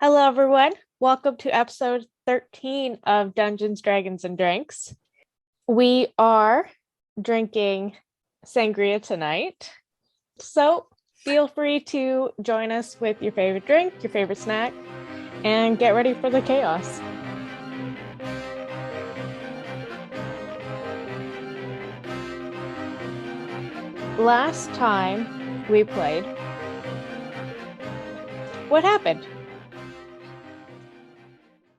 Hello, everyone. Welcome to episode 13 of Dungeons, Dragons, and Drinks. We are drinking sangria tonight. So feel free to join us with your favorite drink, your favorite snack, and get ready for the chaos. Last time we played, what happened?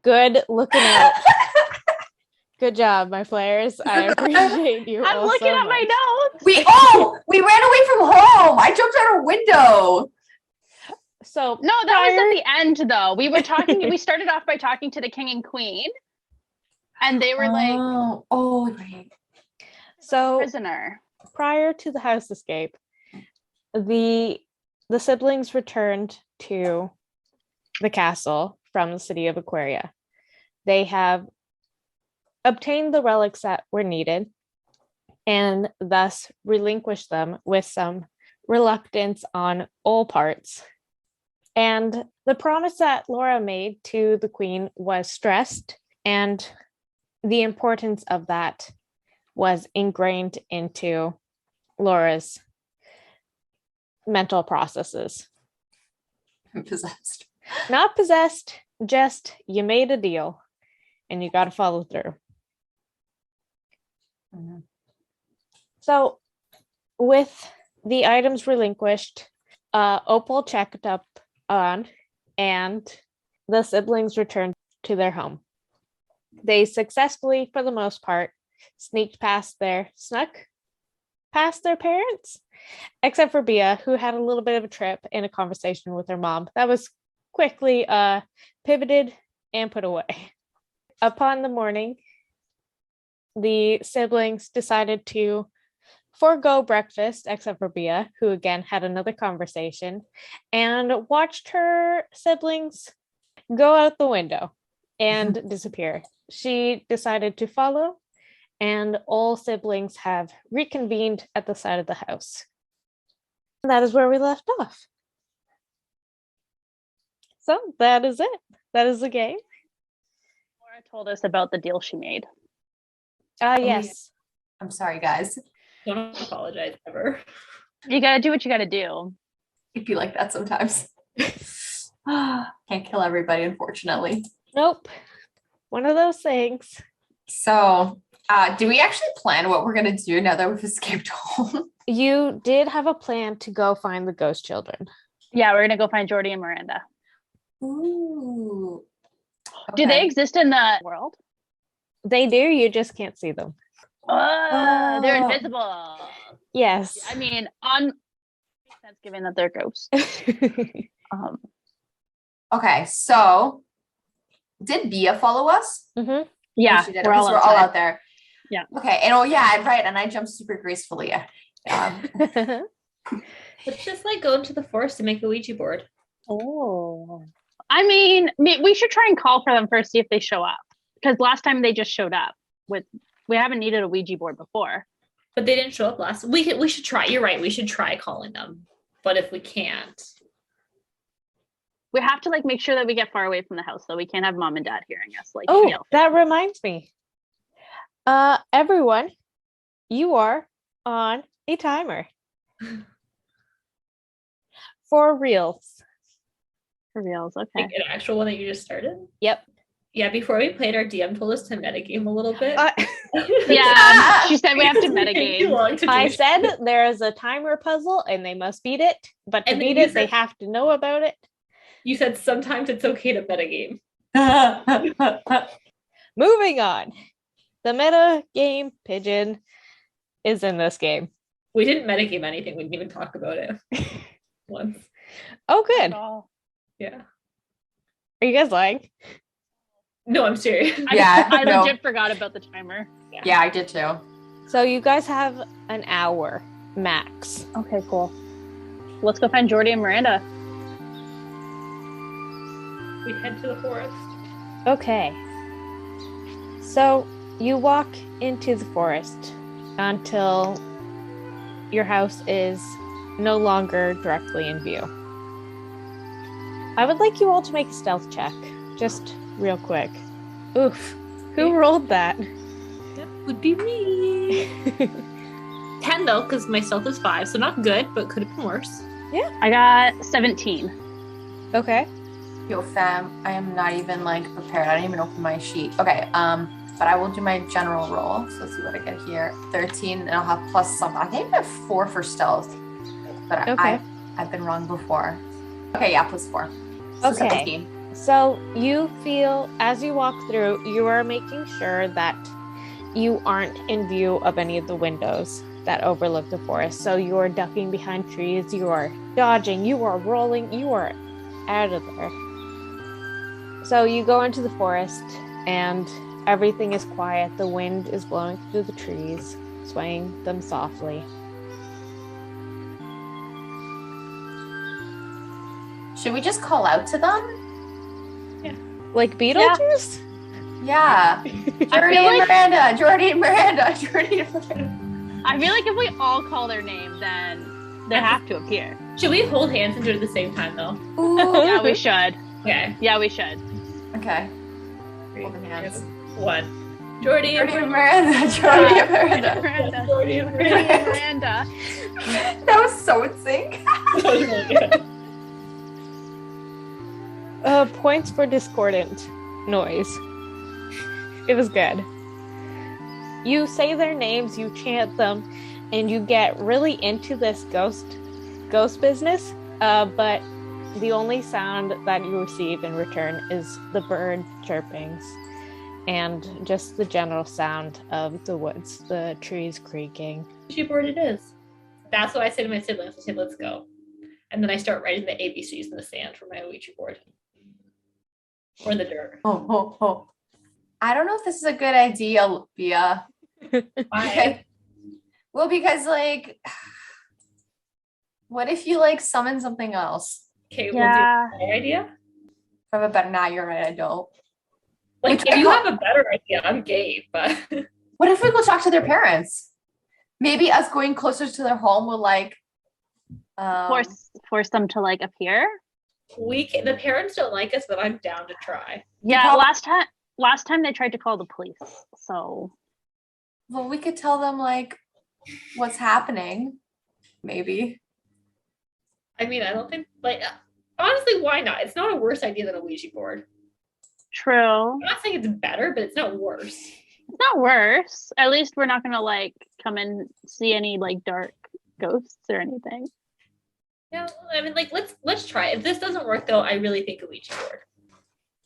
Good looking out. Good job, my players. I appreciate you. I'm looking at my notes. We ran away from home. I jumped out a window. So no, that was at the end though. We were talking. We started off by talking to the king and queen, and they were right. So prisoner. Prior to the house escape, the siblings returned to the castle from the city of Aquaria. They have obtained the relics that were needed and thus relinquished them with some reluctance on all parts. And the promise that Laura made to the queen was stressed, and the importance of that was ingrained into Laura's mental processes. I'm possessed. Not possessed, just you made a deal and you got to follow through. Mm-hmm. So with the items relinquished, Opal checked up on, and the siblings returned to their home. They successfully, for the most part, snuck past their parents, except for Bia, who had a little bit of a trip in a conversation with her mom that was quickly pivoted and put away. Upon the morning, the siblings decided to forego breakfast, except for Bia, who again had another conversation, and watched her siblings go out the window and disappear. She decided to follow, and all siblings have reconvened at the side of the house. And that is where we left off. So that is it. That is the game. Laura told us about the deal she made. Yes. I'm sorry, guys. Don't apologize ever. You gotta do what you gotta do. It'd be like that sometimes. Can't kill everybody, unfortunately. Nope. One of those things. So, do we actually plan what we're gonna do now that we've escaped home? You did have a plan to go find the ghost children. Yeah, we're gonna go find Jordie and Miranda. Ooh. Okay. Do they exist in the world? They do, you just can't see them. They're invisible. Yes. I mean, makes sense given that they're ghosts. Okay, so did Bia follow us? Mm-hmm. Yeah, she did. We're all out there. Yeah. Okay, and right, and I jumped super gracefully. Let's just go into the forest and make a Ouija board. Oh. I mean, we should try and call for them first, see if they show up. Because last time they just showed up we haven't needed a Ouija board before. But they didn't show up last. We should try. You're right. We should try calling them. But if we can't, we have to make sure that we get far away from the house, though. We can't have mom and dad hearing us. That reminds me. Everyone, you are on a timer. For reals. For reals, okay. an actual one that you just started? Yep. Yeah, before we played, our DM told us to metagame a little bit. Yeah, she said we have to metagame. I said there is a timer puzzle and they must beat it, but to beat it, they have to know about it. You said sometimes it's okay to metagame. Moving on. The meta game pigeon is in this game. We didn't metagame anything. We didn't even talk about it once. Oh, good. Yeah. Are you guys lying? No, I'm serious. Yeah, I legit forgot about the timer. Yeah, I did too. So you guys have an hour max. Okay, cool. Let's go find Jordie and Miranda. We head to the forest. Okay. So you walk into the forest until your house is no longer directly in view. I would like you all to make a stealth check, just real quick. Oof. Who rolled that? That would be me. 10 though, because my stealth is 5, so not good, but could have been worse. I got 17. Okay. Yo, fam, I am not even like prepared. I didn't even open my sheet. Okay, but I will do my general roll. So let's see what I get here. 13, and I'll have plus something. I think I have 4 for stealth, but Okay. I've been wrong before. Okay, yeah, plus 4. So Okay. 17. So you feel, as you walk through, you are making sure that you aren't in view of any of the windows that overlook the forest. So you are ducking behind trees, you are dodging, you are rolling, you are out of there. So you go into the forest and everything is quiet. The wind is blowing through the trees, swaying them softly. Should we just call out to them? Like Beetlejuice? Yeah. Jordie and Miranda. Jordie and Miranda. Jordie and Miranda. I feel like if we all call their name, then they have to appear. Should we hold hands and do it at the same time though? Ooh. Yeah, we should. Okay. Yeah, we should. Okay. 3, Holding hands. 1. Jordie and Jordie and Miranda. Jordie and Miranda. Miranda. Jordie and Jordie and Miranda. Miranda. That was so in sync. That was really good. Points for discordant noise. It was good. You say their names, you chant them, and you get really into this ghost business. But the only sound that you receive in return is the bird chirpings and just the general sound of the woods, the trees creaking. Ouija board it is. That's what I say to my siblings. I say, let's go. And then I start writing the ABCs in the sand for my Ouija board. Or in the dirt. Oh. I don't know if this is a good idea, Bia. Why? Well, because like, what if you like summon something else? Okay, Yeah. we'll do my idea. I have a better. Nah, you're right. I don't. Like, Which if you I- have a better idea, I'm game, but What if we go talk to their parents? Maybe us going closer to their home will like Force them to like appear. the parents don't like us, but I'm down to try. Yeah, probably- last time they tried to call the police. So Well, we could tell them like what's happening. Maybe. I mean, I don't think, like, honestly, why not? It's not a worse idea than a Ouija board. true. I'm not saying it's better, but it's not worse. It's not worse. At least we're not gonna like come and see any like dark ghosts or anything. Yeah, I mean, like, let's try. If this doesn't work, though, I really think a Ouija board.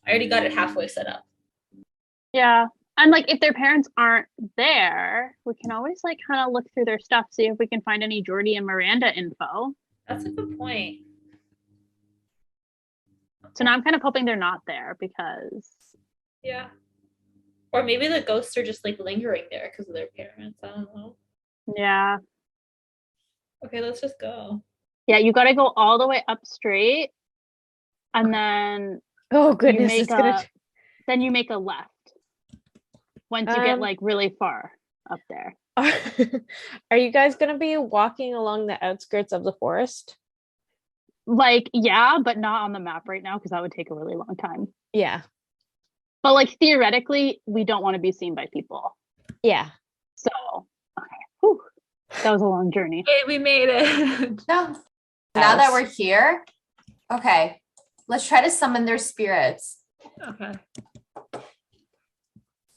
I already got it halfway set up. Yeah. And like if their parents aren't there, we can always like kind of look through their stuff, see if we can find any Jordie and Miranda info. That's a good point. So now I'm kind of hoping they're not there because Yeah. Or maybe the ghosts are just like lingering there because of their parents. I don't know. yeah. Okay, let's just go. Yeah, you gotta go all the way up straight and then Oh goodness, make it's gonna. then you make a left once you get Um, like really far up there. Are you guys gonna be walking along the outskirts of the forest? Like, yeah, but not on the map right now because that would take a really long time. Yeah. But like theoretically, we don't want to be seen by people. Yeah. So, okay. Whew. That was a long journey. Hey, we made it. No. Now that we're here, okay, let's try to summon their spirits. Okay.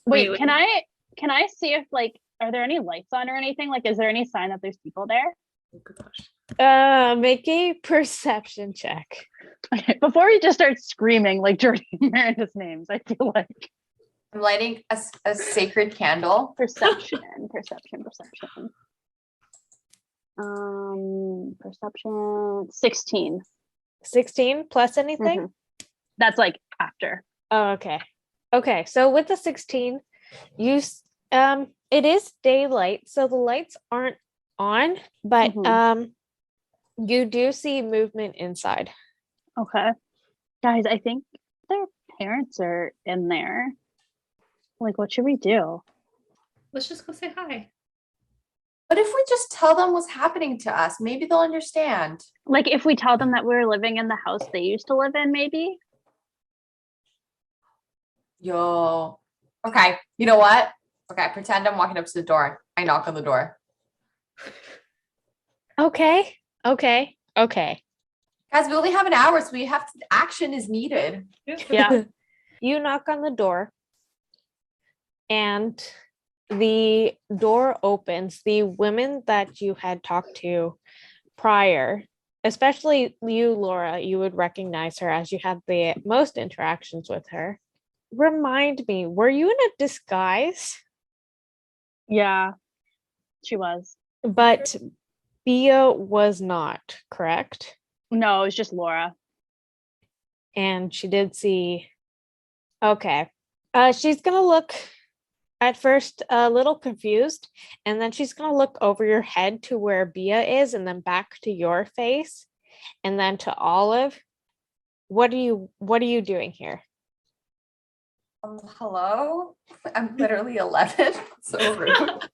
Wait, Wait. can I see if like are there any lights on or anything? Like, is there any sign that there's people there? Oh, gosh. Make a perception check. Okay, before we just start screaming like Jordie and Miranda's names, I feel like I'm lighting a sacred candle. perception. Perception 16. 16 plus anything? Mhm. That's like after. Oh, okay. Okay, so with the 16, it is daylight, so the lights aren't on, but Mhm. you do see movement inside. Okay. Guys, I think their parents are in there. Like, what should we do? Let's just go say hi. But if we just tell them what's happening to us, maybe they'll understand. Like if we tell them that we're living in the house they used to live in, maybe. Yo. Okay. You know what? Okay. Pretend I'm walking up to the door. I knock on the door. Okay. Guys, we only have an hour, so we have to, action is needed. Yeah. You knock on the door, and the door opens. The women that you had talked to prior, especially you, Laura, you would recognize her as you had the most interactions with her. Remind me, were you in a disguise? Yeah. She was. But Bia was not, correct? No, it was just Laura. And she did see. Okay. She's gonna look at first a little confused, and then she's gonna look over your head to where Bia is, and then back to your face, and then to Olive. What are you doing here? Hello? I'm literally 11. So rude.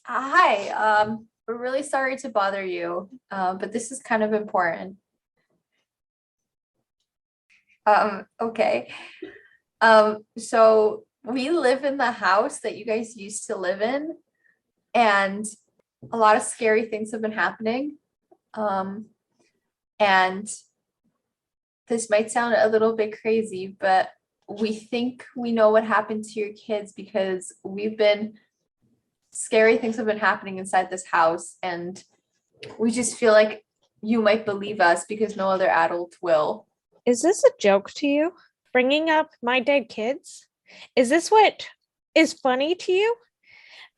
Hi. We're really sorry to bother you, but this is kind of important. Okay. So we live in the house that you guys used to live in, and a lot of scary things have been happening. And this might sound a little bit crazy, but we think we know what happened to your kids because scary things have been happening inside this house, and we just feel like you might believe us because no other adult will. Is this a joke to you? Bringing up my dead kids? Is this what is funny to you?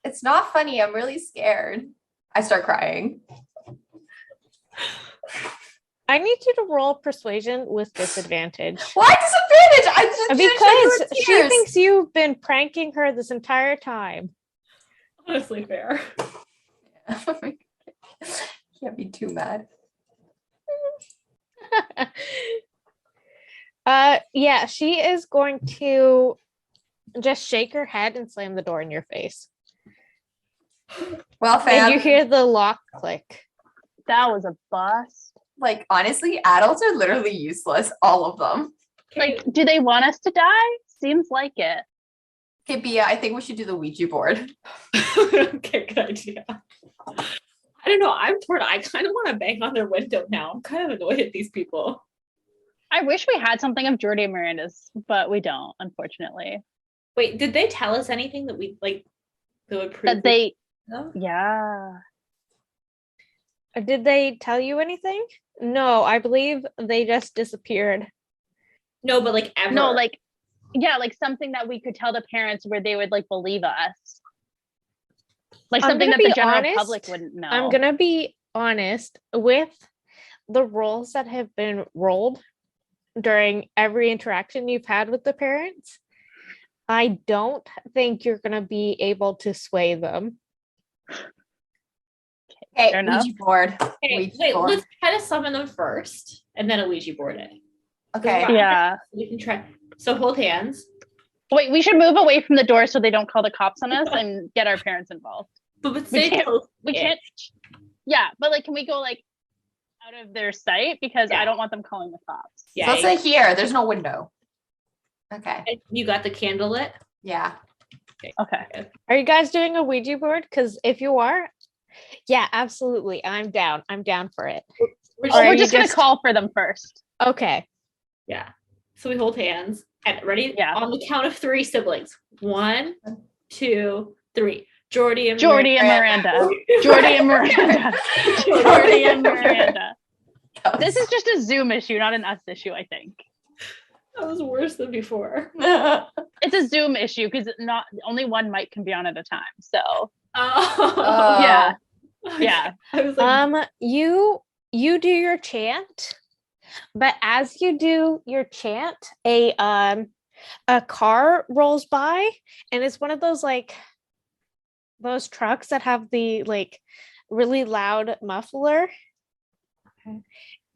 It's not funny. I'm really scared. I start crying. I need you to roll persuasion with disadvantage. Why disadvantage? I just didn't show you Because with she tears. thinks you've been pranking her this entire time. Honestly, fair. Can't be too mad. Yeah, she is going to just shake her head and slam the door in your face. Well, And fam, you hear the lock click. That was a bust. like honestly, adults are literally useless. All of them. Like, do they want us to die? Seems like it. Okay, Bia, I think we should do the Ouija board. Okay, good idea. I don't know. I'm torn. I kind of want to bang on their window now. I'm kind of annoyed at these people. I wish we had something of Jordie and Miranda's, but we don't, unfortunately. Wait, did they tell us anything that we like that would prove That they, them? yeah. Did they tell you anything? No, I believe they just disappeared. No, but like ever. No, like, yeah, like something that we could tell the parents where they would like believe us. Like I'm something gonna that the be general honest, public wouldn't know. I'm gonna be honest with the roles that have been rolled during every interaction you've had with the parents. I don't think you're gonna be able to sway them. Okay, Fair enough. Ouija board. Okay, Ouija wait, board. let's try to summon them first and then a Ouija board it. Okay. Yeah. We can try. So hold hands. Wait, we should move away from the door so they don't call the cops on us and get our parents involved. But We stay can't- close. We can't. Yeah, but like, can we go like out of their sight because Yeah. I don't want them calling the cops. Yeah. So let's say here. There's no window. Okay. You got the candle lit? Yeah. Okay. Are you guys doing a Ouija board? Because if you are, yeah, absolutely. I'm down. I'm down for it. We're Oh, Or we're you just gonna just- call for them first. Okay. Yeah. So we hold hands and ready? Yeah. On the count of 3 siblings. 1, 2, 3. Jordie and Jordie and Miranda. Jordie and Miranda. Jordie and Miranda. This is just a Zoom issue, not an us issue, I think. That was worse than before. It's a Zoom issue because not only one mic can be on at a time. So Oh. yeah. Okay. Yeah. I was like, You do your chant, but as you do your chant, a car rolls by, and it's one of those like those trucks that have the like really loud muffler. Okay.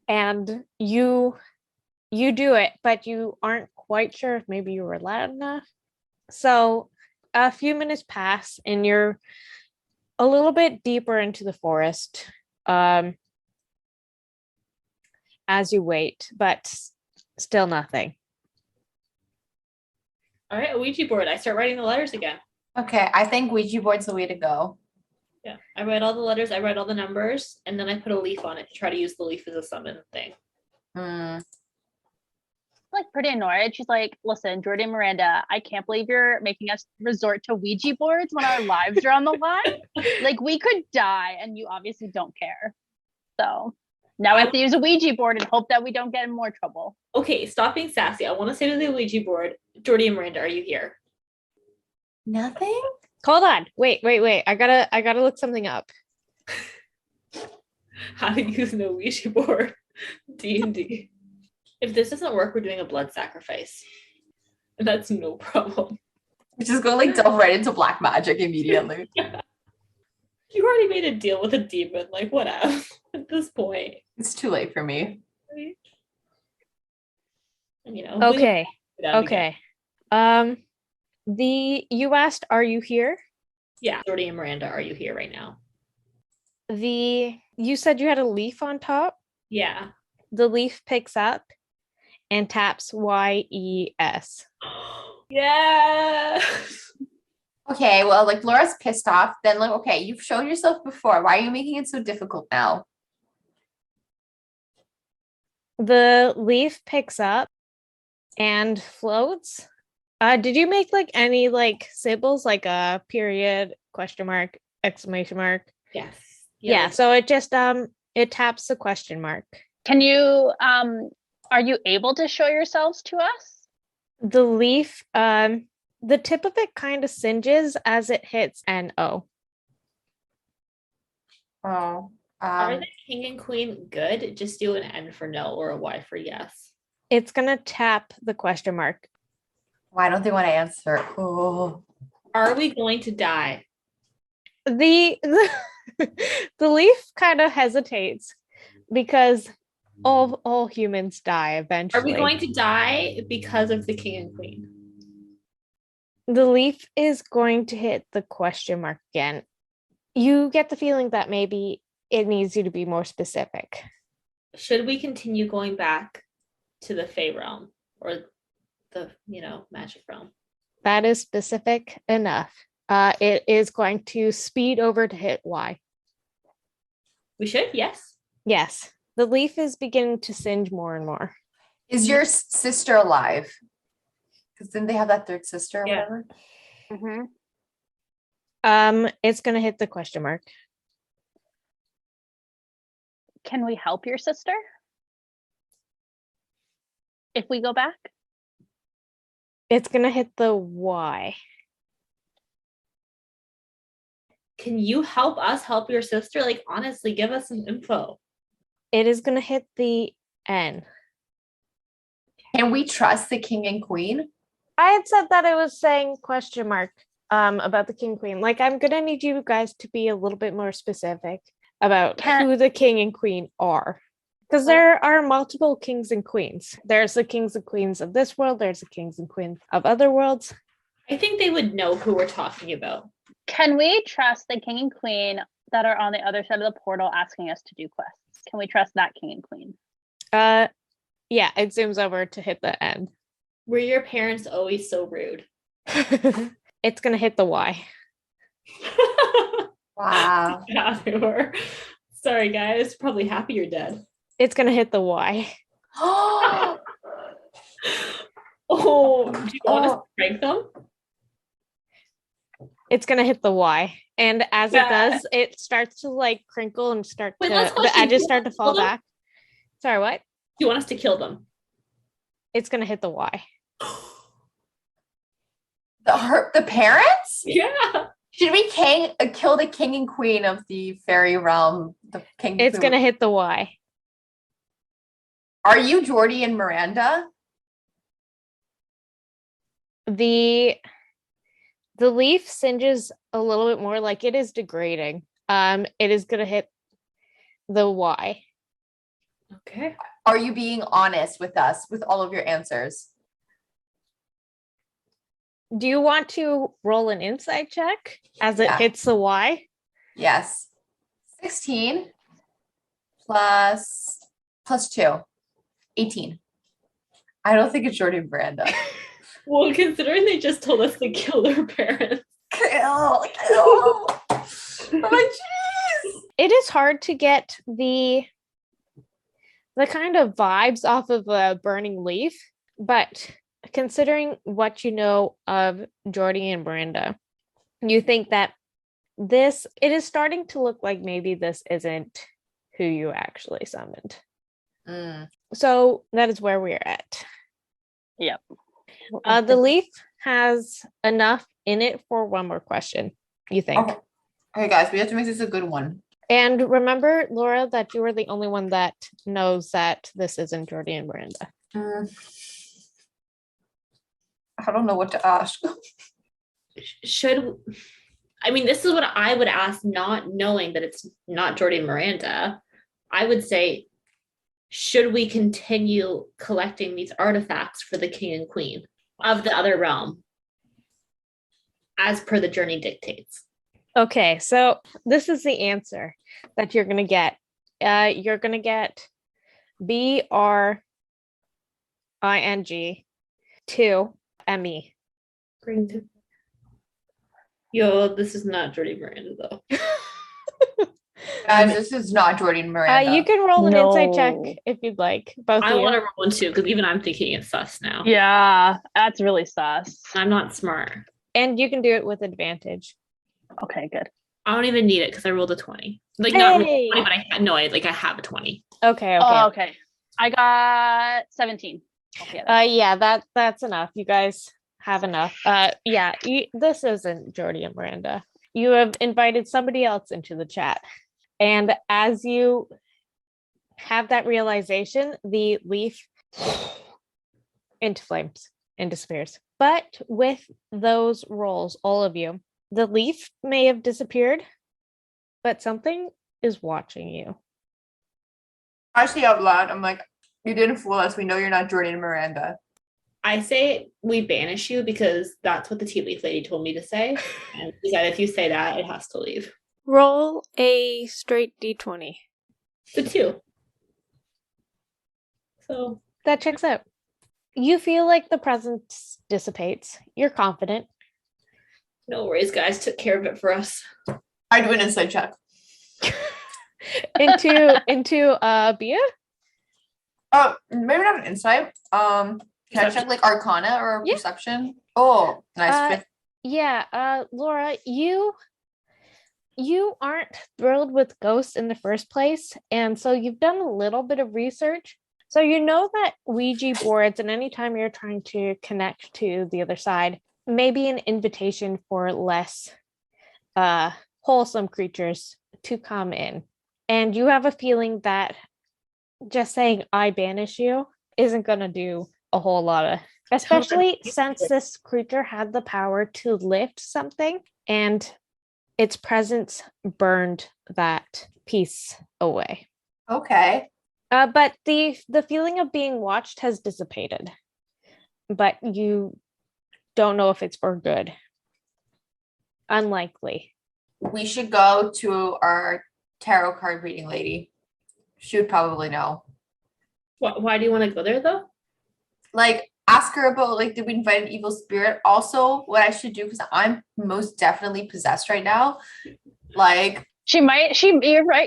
And you do it, but you aren't quite sure if maybe you were loud enough. So a few minutes pass and you're a little bit deeper into the forest as you wait, but still nothing. All right, a Ouija board. I start writing the letters again. Okay, I think Ouija board's the way to go. Yeah, I write all the letters, I write all the numbers, and then I put a leaf on it to try to use the leaf as a summon thing. Like pretty annoyed. She's like, listen, Jordie and Miranda, I can't believe you're making us resort to Ouija boards when our lives are on the line. Like we could die and you obviously don't care. So now we have to use a Ouija board and hope that we don't get in more trouble. Okay, stop being sassy. I want to say to the Ouija board, Jordie and Miranda, are you here? Nothing? Hold on. Wait. I gotta look something up. How to use an Ouija board. D&D. If this doesn't work, we're doing a blood sacrifice. And that's no problem. We just go like delve right into black magic immediately. You already made a deal with a demon. Like, whatever. At this point. It's too late for me. And, you know. Okay. You asked, are you here? Yeah. Jordie and Miranda, are you here right now? You said you had a leaf on top. Yeah. The leaf picks up and taps YES. Yeah. Okay, well, like Laura's pissed off. Then, like, okay, you've shown yourself before. Why are you making it so difficult now? The leaf picks up and floats. Did you make like any like symbols, like a period, question mark, exclamation mark? Yes. Yeah. So it just it taps the question mark. Can you are you able to show yourselves to us? The leaf, the tip of it kind of singes as it hits an O. Oh. Are the king and queen good? Just do an N for no or a Y for yes. It's gonna tap the question mark. Why don't they want to answer? Oh. Are we going to die? The leaf kind of hesitates because all humans die eventually. Are we going to die because of the king and queen? The leaf is going to hit the question mark again. You get the feeling that maybe it needs you to be more specific. Should we continue going back to the Fey realm or the, magic realm? That is specific enough. It is going to speed over to hit Y. We should, yes. Yes. The leaf is beginning to singe more and more. Is your sister alive? Because didn't they have that third sister or whatever? Mm-hmm. It's gonna hit the question mark. Can we help your sister? If we go back? It's gonna hit the Y. Can you help us help your sister? Like, honestly, give us some info. It is gonna hit the N. Can we trust the king and queen? I had said that it was saying question mark about the king and queen. Like, I'm gonna need you guys to be a little bit more specific about who the king and queen are. Because there are multiple kings and queens. There's the kings and queens of this world. There's the kings and queens of other worlds. I think they would know who we're talking about. Can we trust the king and queen that are on the other side of the portal asking us to do quests? Can we trust that king and queen? Yeah, it zooms over to hit the end. Were your parents always so rude? It's gonna hit the Y. Wow. Yeah, they were. Sorry, guys. Probably happy you're dead. It's gonna hit the Y. Oh, do you want us to prank them? It's gonna hit the Y. And as it does, it starts to like crinkle and the edges start to fall back. Sorry, what? Do you want us to kill them? It's gonna hit the Y. The parents? Yeah. Should we kill the king and queen of the fairy realm? The king. It's gonna hit the Y. Are you Jordie and Miranda? The leaf singes a little bit more, like it is degrading. It is gonna hit the Y. Okay. Are you being honest with us with all of your answers? Do you want to roll an insight check as it hits the Y? Yes. 16 plus 2. 18. I don't think it's Jordie and Miranda. Well, considering they just told us to kill their parents. Kill. Oh my jeez. It is hard to get the kind of vibes off of a burning leaf, but considering what you know of Jordie and Miranda, you think that it is starting to look like maybe this isn't who you actually summoned. So that is where we're at. Yep. The leaf has enough in it for one more question, you think. Okay, guys, we have to make this a good one. And remember, Laura, that you are the only one that knows that this isn't Jordie and Miranda. I don't know what to ask. This is what I would ask, not knowing that it's not Jordie and Miranda. I would say, should we continue collecting these artifacts for the king and queen of the other realm, as per the journey dictates? Okay, so this is the answer that you're going to get. You're going to get BRING 2 ME. Yo, this is not Jordie and Miranda, though. Guys, this is not Jordie and Miranda. You can roll an insight check if you'd like. Both I of you. want to roll one too, because even I'm thinking it's sus now. Yeah, that's really sus. I'm not smart. And you can do it with advantage. Okay, good. I don't even need it because I rolled a 20. Like, Hey! not really 20, but I have a 20. Okay. Oh, okay. I got 17. Yeah, that's enough. You guys have enough. This isn't Jordie and Miranda. You have invited somebody else into the chat. And as you have that realization, the leaf into flames and disappears. But with those rolls, all of you, the leaf may have disappeared, but something is watching you. I say out loud, I'm like, you didn't fool us. We know you're not Jordie and Miranda. I say we banish you because that's what the tea leaf lady told me to say. And she said if you say that, it has to leave. Roll a straight d20. It's a 2. So that checks out. You feel like the presence dissipates. You're confident. No worries, guys. Took care of it for us. I do an insight check. into Bia? Oh, maybe not an insight. Can I check like Arcana or Perception? Oh, nice. Laura, you aren't thrilled with ghosts in the first place, and so you've done a little bit of research. So you know that Ouija boards, and anytime you're trying to connect to the other side, may be an invitation for less wholesome creatures to come in. And you have a feeling that just saying "I banish you" isn't going to do a whole lot of, especially since this creature had the power to lift something and its presence burned that piece away. Okay. But the feeling of being watched has dissipated, but you don't know if it's for good. Unlikely. We should go to our tarot card reading lady. She would probably know. Why do you want to go there, though? Like, ask her about, like, did we invite an evil spirit? Also, what I should do, because I'm most definitely possessed right now. Like, you're right.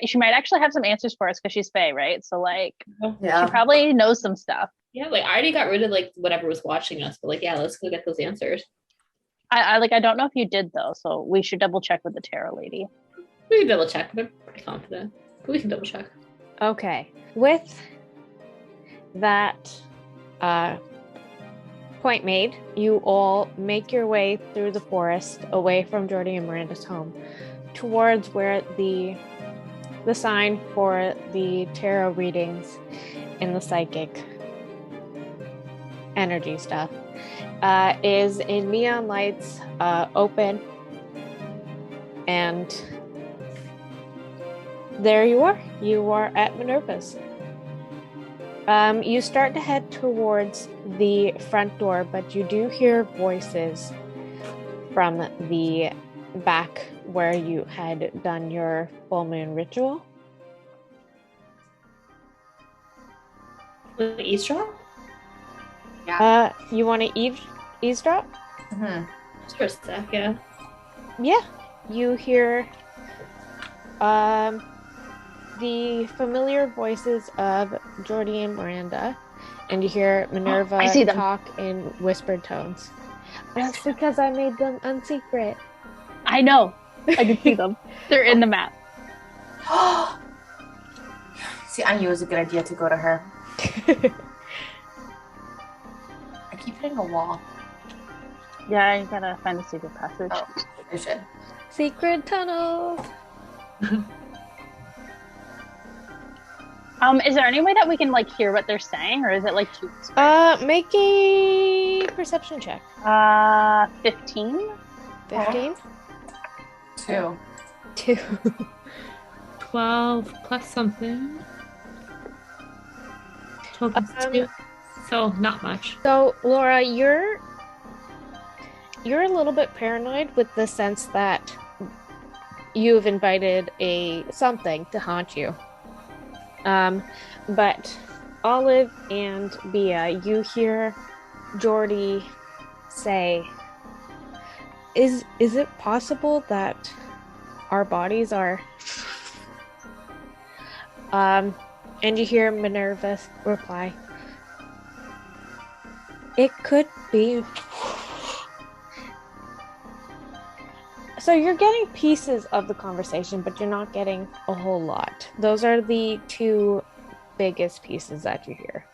She might actually have some answers for us because she's Fae, right? So, like, yeah. She probably knows some stuff. Yeah, like, I already got rid of, like, whatever was watching us. But, like, yeah, let's go get those answers. I don't know if you did, though. So we should double check with the tarot lady. We can double check. I'm pretty confident. But we can double check. Okay. With that point made, you all make your way through the forest away from Jordie and Miranda's home towards where the sign for the tarot readings and the psychic energy stuff is in neon lights, open, and there you are. You are at Minerva's. You start to head towards the front door, but you do hear voices from the back where you had done your full moon ritual. Eavesdrop? You want to eavesdrop? Mm-hmm. Just for a sec, yeah. Yeah. You hear the familiar voices of Jordie and Miranda, and you hear Minerva I see them. talk in whispered tones. That's because I made them unsecret. I know. I can see them. They're in the map. See, I knew it was a good idea to go to her. I keep hitting a wall. Yeah, you gotta find a secret passage. Oh, I should. Secret tunnel. Is there any way that we can like hear what they're saying, or is it like too whispered? Make a perception check. 15. 15. 2. 2. 12 plus something. 12 plus 2. So not much. So Laura, you're a little bit paranoid with the sense that you've invited something to haunt you. But Olive and Bia, you hear Jordie say, Is it possible that our bodies are and you hear Minerva reply, it could be. So you're getting pieces of the conversation, but you're not getting a whole lot. Those are the two biggest pieces that you hear.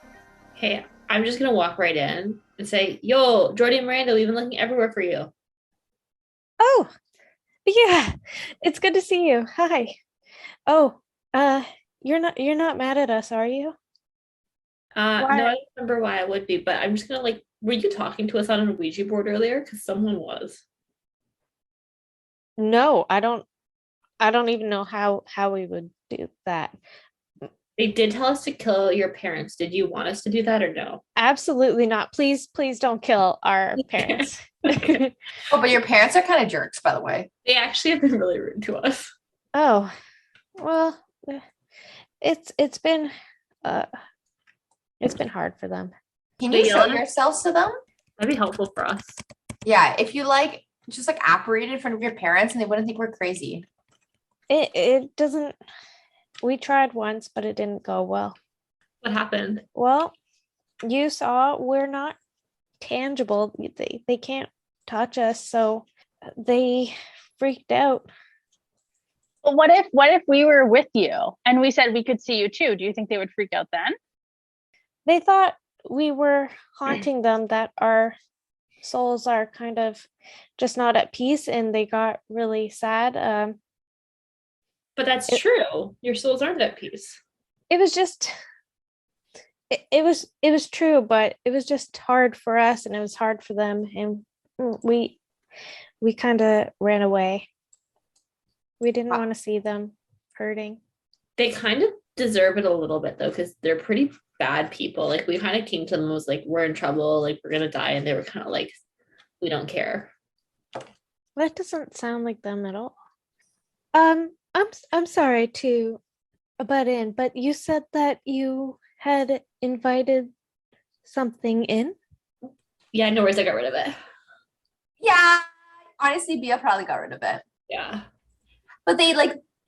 Hey, I'm just gonna walk right in and say, yo, Jordie and Miranda, we've been looking everywhere for you. Oh, yeah, it's good to see you. Hi. Oh, you're not mad at us, are you? No, I don't remember why I would be, but I'm just gonna were you talking to us on a Ouija board earlier? Because someone was. No, I don't even know how we would do that. They did tell us to kill your parents. Did you want us to do that or no? Absolutely not. Please don't kill our parents. Oh, but your parents are kind of jerks, by the way. They actually have been really rude to us. Oh, well, it's been hard for them. Can you show yourselves to them? That'd be helpful for us. Yeah, if you just apparate in front of your parents and they wouldn't think we're crazy. It doesn't. We tried once, but it didn't go well. What happened? Well, you saw we're not tangible. They can't touch us, so they freaked out. But what if we were with you and we said we could see you too? Do you think they would freak out then? They thought we were haunting them, that our souls are kind of just not at peace, and they got really sad. But that's true. Your souls aren't at peace. It was just it was true, but it was just hard for us and it was hard for them, and we kind of ran away. We didn't want to see them hurting. They kind of deserve it a little bit though, because they're pretty bad people. Like, we kind of came to them and was like, we're in trouble, like we're gonna die, and they were kind of like, we don't care. That doesn't sound like them at all. I'm sorry to butt in, but you said that you had invited something in? Yeah, no worries, I got rid of it. Yeah, honestly, Bia probably got rid of it. Yeah. But they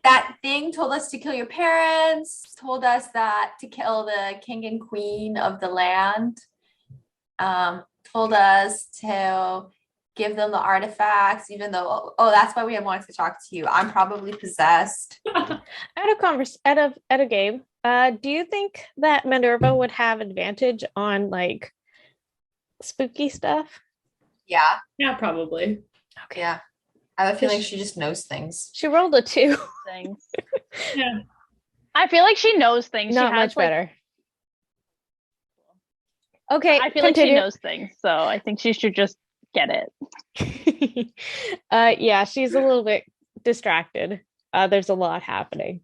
that thing told us to kill your parents, told us that to kill the king and queen of the land, told us to give them the artifacts, even though, that's why we had wanted to talk to you. I'm probably possessed. At a game, do you think that Minerva would have advantage on spooky stuff? Yeah. Yeah, probably. Okay. Yeah. I have a feeling she just knows things. She rolled a 2. Things. Yeah. I feel like she knows things. Not she has, much better. Okay. I feel like she knows things, so I think she should just get it. Yeah, she's a little bit distracted. There's a lot happening.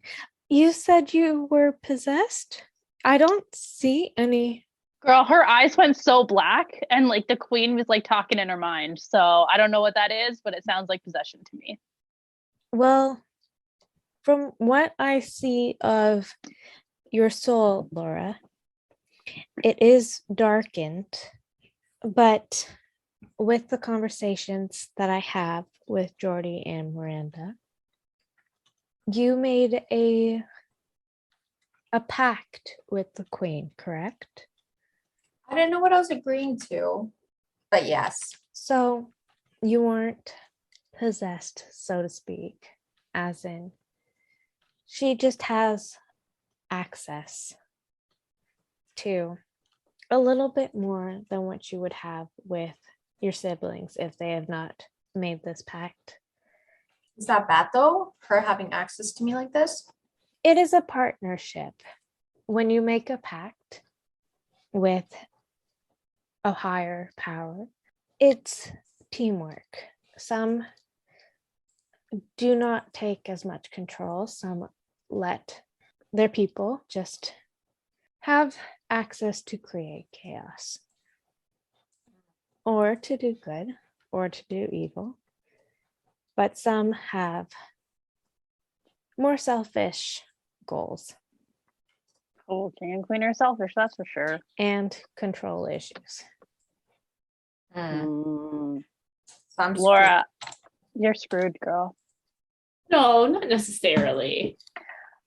You said you were possessed? I don't see any. Girl, her eyes went so black, and the queen was talking in her mind. So I don't know what that is, but it sounds like possession to me. Well, from what I see of your soul, Laura, it is darkened, but with the conversations that I have with Jordie and Miranda, you made a pact with the Queen, correct? I didn't know what I was agreeing to, but yes. So you weren't possessed, so to speak, as in she just has access to a little bit more than what you would have with your siblings if they have not made this pact. Is that bad though? Her having access to me like this? It is a partnership. When you make a pact with a higher power, it's teamwork. Some do not take as much control, some let their people just have access to create chaos or to do good or to do evil. But some have more selfish goals Oh, king and queen are selfish, that's for sure. and control issues. So I'm Laura, you're screwed, girl. No, not necessarily.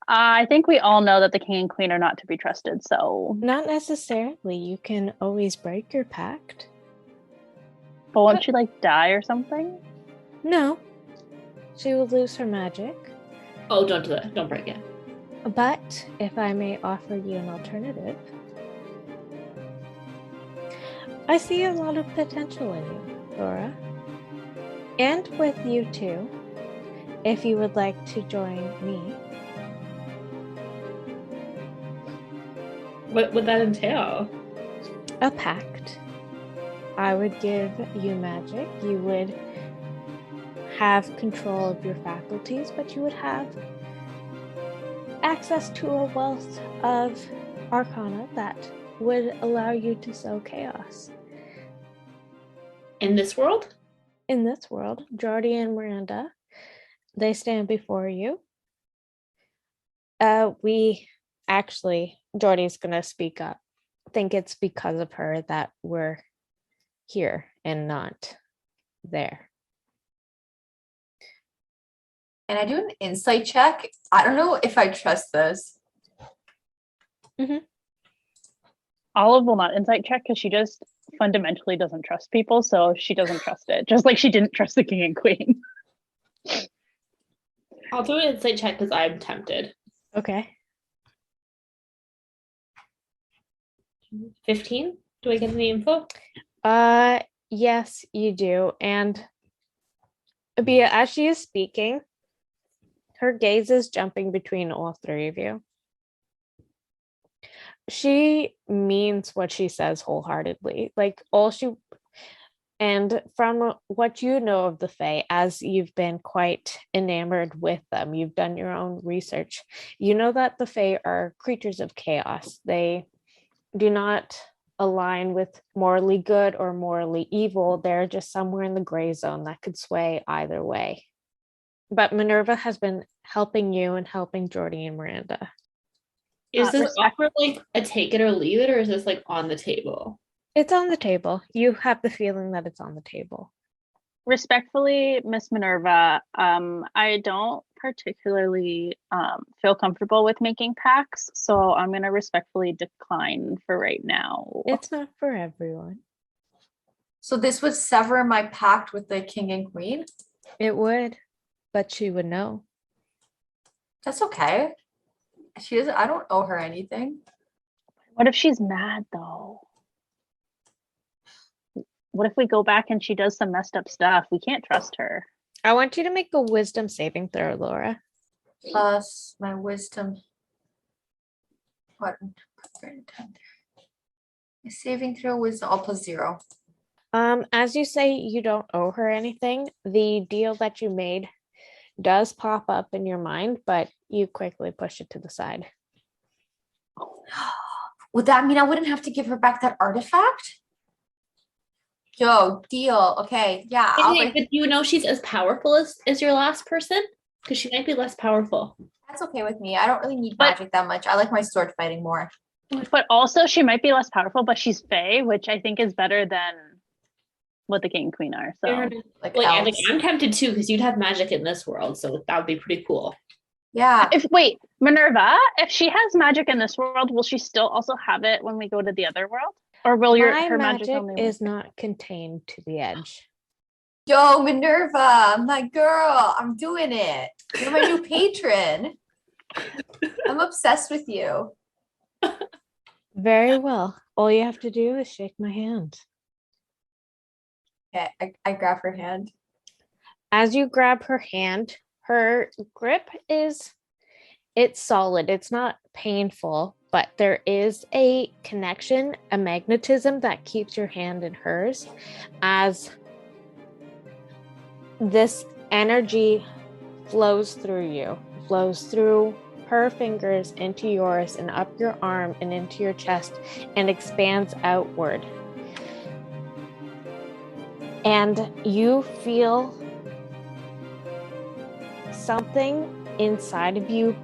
I think we all know that the king and queen are not to be trusted, so. Not necessarily. You can always break your pact. But won't she like die or something? No, she will lose her magic. Oh, don't do that. Don't break it. But if I may offer you an alternative, I see a lot of potential in you, Laura. And with you too, if you would like to join me. What would that entail? A pact. I would give you magic. You would have control of your faculties, but you would have access to a wealth of arcana that would allow you to sow chaos. In this world? In this world, Jordie and Miranda, they stand before you. Jordie's gonna speak up. I think it's because of her that we're here and not there. And I do an insight check. I don't know if I trust this. Olive will not insight check because she just fundamentally doesn't trust people, so she doesn't trust it. Just like she didn't trust the king and queen. I'll do an insight check because I'm tempted. Okay. 15? Do I get any info? Yes, you do. And Abia, as she is speaking, her gaze is jumping between all three of you. She means what she says wholeheartedly. And from what you know of the Fae, as you've been quite enamored with them, you've done your own research, you know that the Fae are creatures of chaos. They do not align with morally good or morally evil. They're just somewhere in the gray zone that could sway either way. But Minerva has been helping you and helping Jordie and Miranda. Is this offer like a take it or leave it, or is this like on the table? It's on the table. You have the feeling that it's on the table. Respectfully, Miss Minerva, I don't particularly feel comfortable with making pacts, so I'm going to respectfully decline for right now. It's not for everyone. So this would sever my pact with the king and queen? It would, but she would know. That's okay. I don't owe her anything. What if she's mad though? What if we go back and she does some messed up stuff? We can't trust her. I want you to make a wisdom saving throw, Laura. Plus my wisdom. What? My saving throw wisdom. I'll plus 0. As you say, you don't owe her anything. The deal that you made does pop up in your mind, but you quickly push it to the side. Would that mean I wouldn't have to give her back that artifact? Yo, deal. Okay, yeah. But you know she's as powerful as your last person? Because she might be less powerful. That's okay with me. I don't really need But- magic that much. I like my sword fighting more. But also, she might be less powerful, but she's Fae, which I think is better than what the king and queen are. So Like Like, elves. I'm tempted too, because you'd have magic in this world, so that would be pretty cool. Yeah. wait, Minerva, if she has magic in this world, will she still also have it when we go to the other world? Or will My her magic magic only is work? not contained to the edge. Yo, Minerva, my girl, I'm doing it. You're my new patron. I'm obsessed with you. Very well. All you have to do is shake my hand. Okay, I grab her hand. As you grab her hand, her grip it's solid. It's not painful, but there is a connection, a magnetism that keeps your hand in hers as this energy flows through you, flows through her fingers into yours and up your arm and into your chest and expands outward. And you feel something inside of you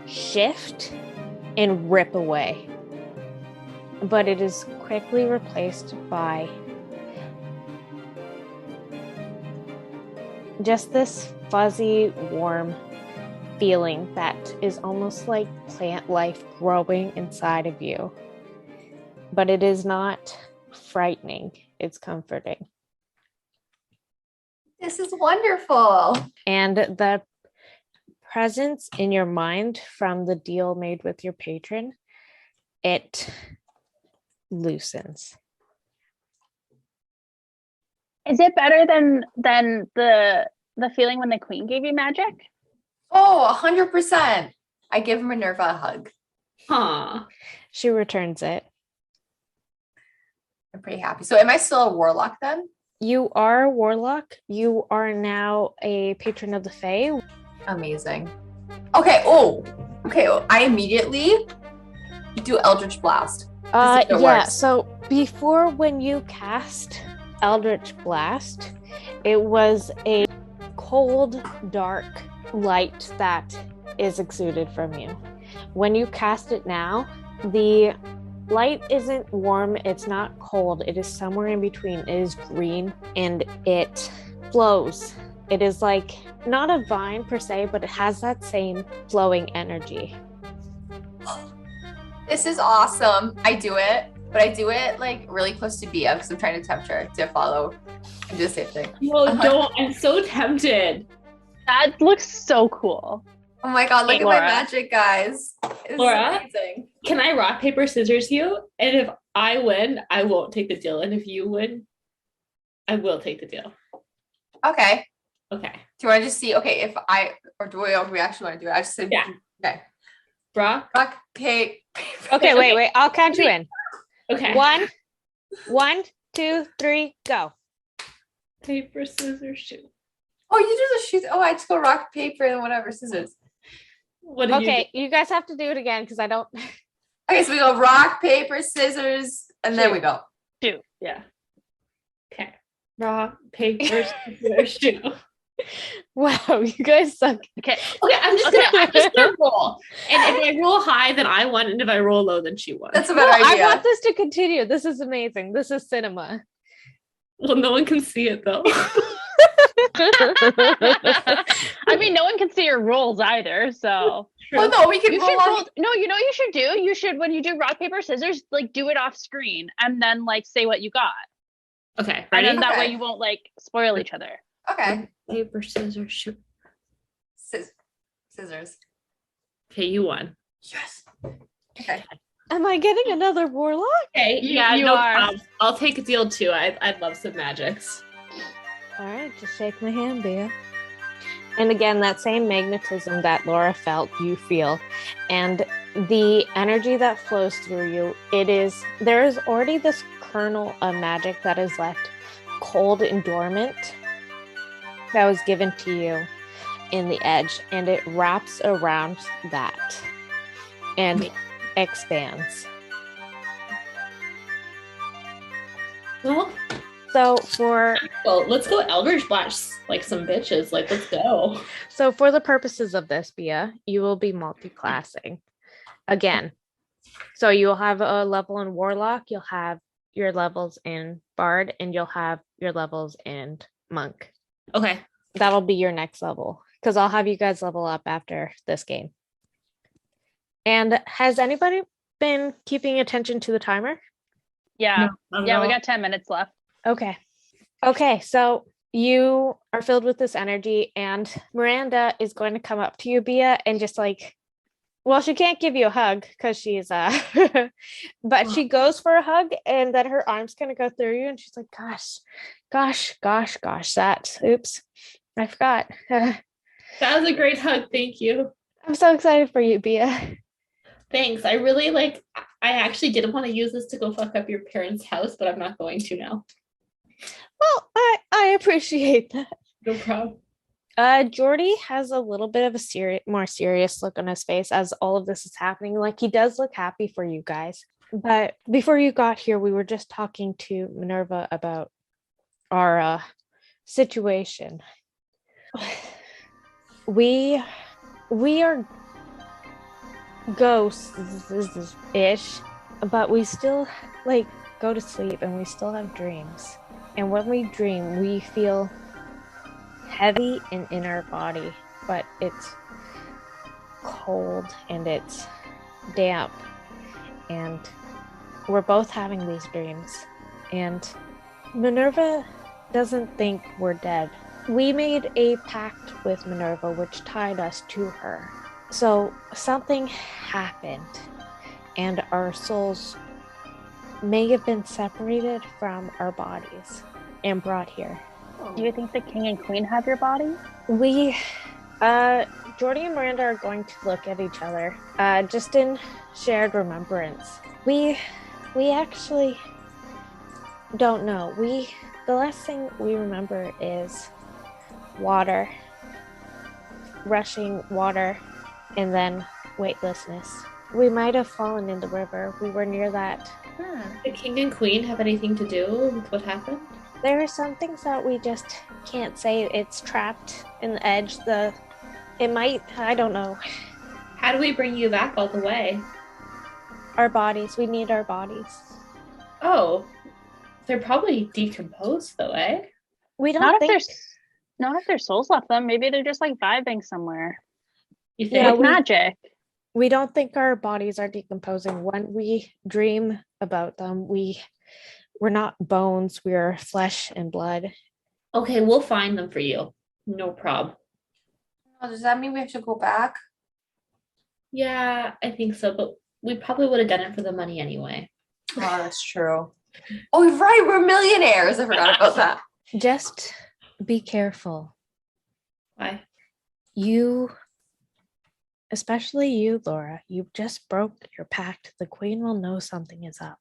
shift and rip away. But it is quickly replaced by just this fuzzy, warm feeling that is almost like plant life growing inside of you. But it is not frightening, it's comforting. This is wonderful. And the presence in your mind from the deal made with your patron, it loosens. Is it better than the feeling when the queen gave you magic? Oh, 100%. I give Minerva a hug. Huh. She returns it. I'm pretty happy. So am I still a warlock then? You are a warlock. You are now a patron of the Fae. Amazing. Okay. Oh, okay. I immediately do Eldritch Blast. Yeah, it works. so before when you cast Eldritch Blast, it was a cold, dark light that is exuded from you. When you cast it now, the light isn't warm, it's not cold, it is somewhere in between. It is green and it flows. It is like not a vine per se, but it has that same flowing energy. This is awesome. I do it, but I do it like really close to Bia because I'm trying to tempt her to follow and do the same thing. No, don't. I'm so tempted. That looks so cool. Oh my god, look Wait, at Laura. my magic, guys. It's Laura? amazing. Can I rock, paper, scissors you? And if I win, I won't take the deal. And if you win, I will take the deal. Okay. Okay. Do you want to just see? Okay, if I or do we actually want to do it? I just said Yeah. Okay. Rock. Rock, paper. Okay, wait. I'll count you in. Okay. 1, 2, 3, go. Paper, scissors, shoot. Oh, you do the shoot. Oh, I just go rock, paper, and whatever, scissors. What did Okay, you guys have to do it again because I don't. Okay, so we go rock, paper, scissors, and then we go. Shoot. Yeah. Okay. Rock, paper, scissors, shoot. Wow, you guys suck. Okay. Okay, I'm just gonna roll. And if I roll high, then I won. And if I roll low, then she won. That's a No, better I idea. want this to continue. This is amazing. This is cinema. Well, no one can see it though. I mean, no one can see your rolls either. So Well, no, we can you roll should on. roll. No, you know what you should do? You should, when you do rock, paper, scissors, like do it off screen and then like say what you got. Okay, And ready? then that way Okay. you won't like spoil each other. Okay. Paper, scissors, shoot. Scissors. Okay, you won. Yes. Okay. Am I getting another warlock? Okay, You- yeah, you no are. problem. I'll take a deal too. I'd love some magics. All right, just shake my hand, Bea. And again, that same magnetism that Laura felt, you feel. And the energy that flows through you, there is already this kernel of magic that is left cold and dormant that was given to you in the edge, and it wraps around that and expands. Well, So for Well, let's go Eldritch Blast like some bitches. Like, let's go. for the purposes of this, Bia, you will be multi-classing again. So you'll have a level in Warlock, you'll have your levels in Bard, and you'll have your levels in Monk. Okay. That'll be your next level because I'll have you guys level up after this game. And has anybody been keeping attention to the timer? Yeah. No, Yeah, we got 10 minutes left. Okay, so you are filled with this energy, and Miranda is going to come up to you, Bia, and just like, well, she can't give you a hug because she's but she goes for a hug, and then her arm's gonna go through you, and she's like, gosh, oops, I forgot. That was a great hug. Thank you. I'm so excited for you, Bia. Thanks. I really like, I actually didn't want to use this to go fuck up your parents' house, but I'm not going to now. Well, I appreciate that. No problem. Jordie has a little bit of a more serious look on his face as all of this is happening. Like, he does look happy for you guys. But before you got here, we were just talking to Minerva about our situation. We are ghosts-ish, but we still like go to sleep and we still have dreams. And when we dream, we feel heavy and in our body, but it's cold and it's damp, and we're both having these dreams. And Minerva doesn't think we're dead. We made a pact with Minerva which tied us to her. So something happened and our souls may have been separated from our bodies and brought here. Do you think the king and queen have your body? We, Jordie and Miranda are going to look at each other, just in shared remembrance. We actually don't know. The last thing we remember is water, rushing water, and then weightlessness. We might have fallen in the river. We were near that. The king and queen have anything to do with what happened? There are some things that we just can't say. It's trapped in the edge. I don't know. How do we bring you back all the way? Our bodies. We need our bodies. Oh, they're probably decomposed though, eh? We don't Not think... if their souls left them. Maybe they're just like vibing somewhere. You think? Yeah, Like magic. We don't think our bodies are decomposing. When we dream about them, we're not bones, we're flesh and blood. Okay, we'll find them for you. No problem. Does that mean we have to go back? Yeah, I think so, but we probably would have done it for the money anyway. Oh, that's true. Oh, right, we're millionaires. I forgot about that. Just be careful. Why? Especially you, Laura, you just broke your pact. The queen will know something is up.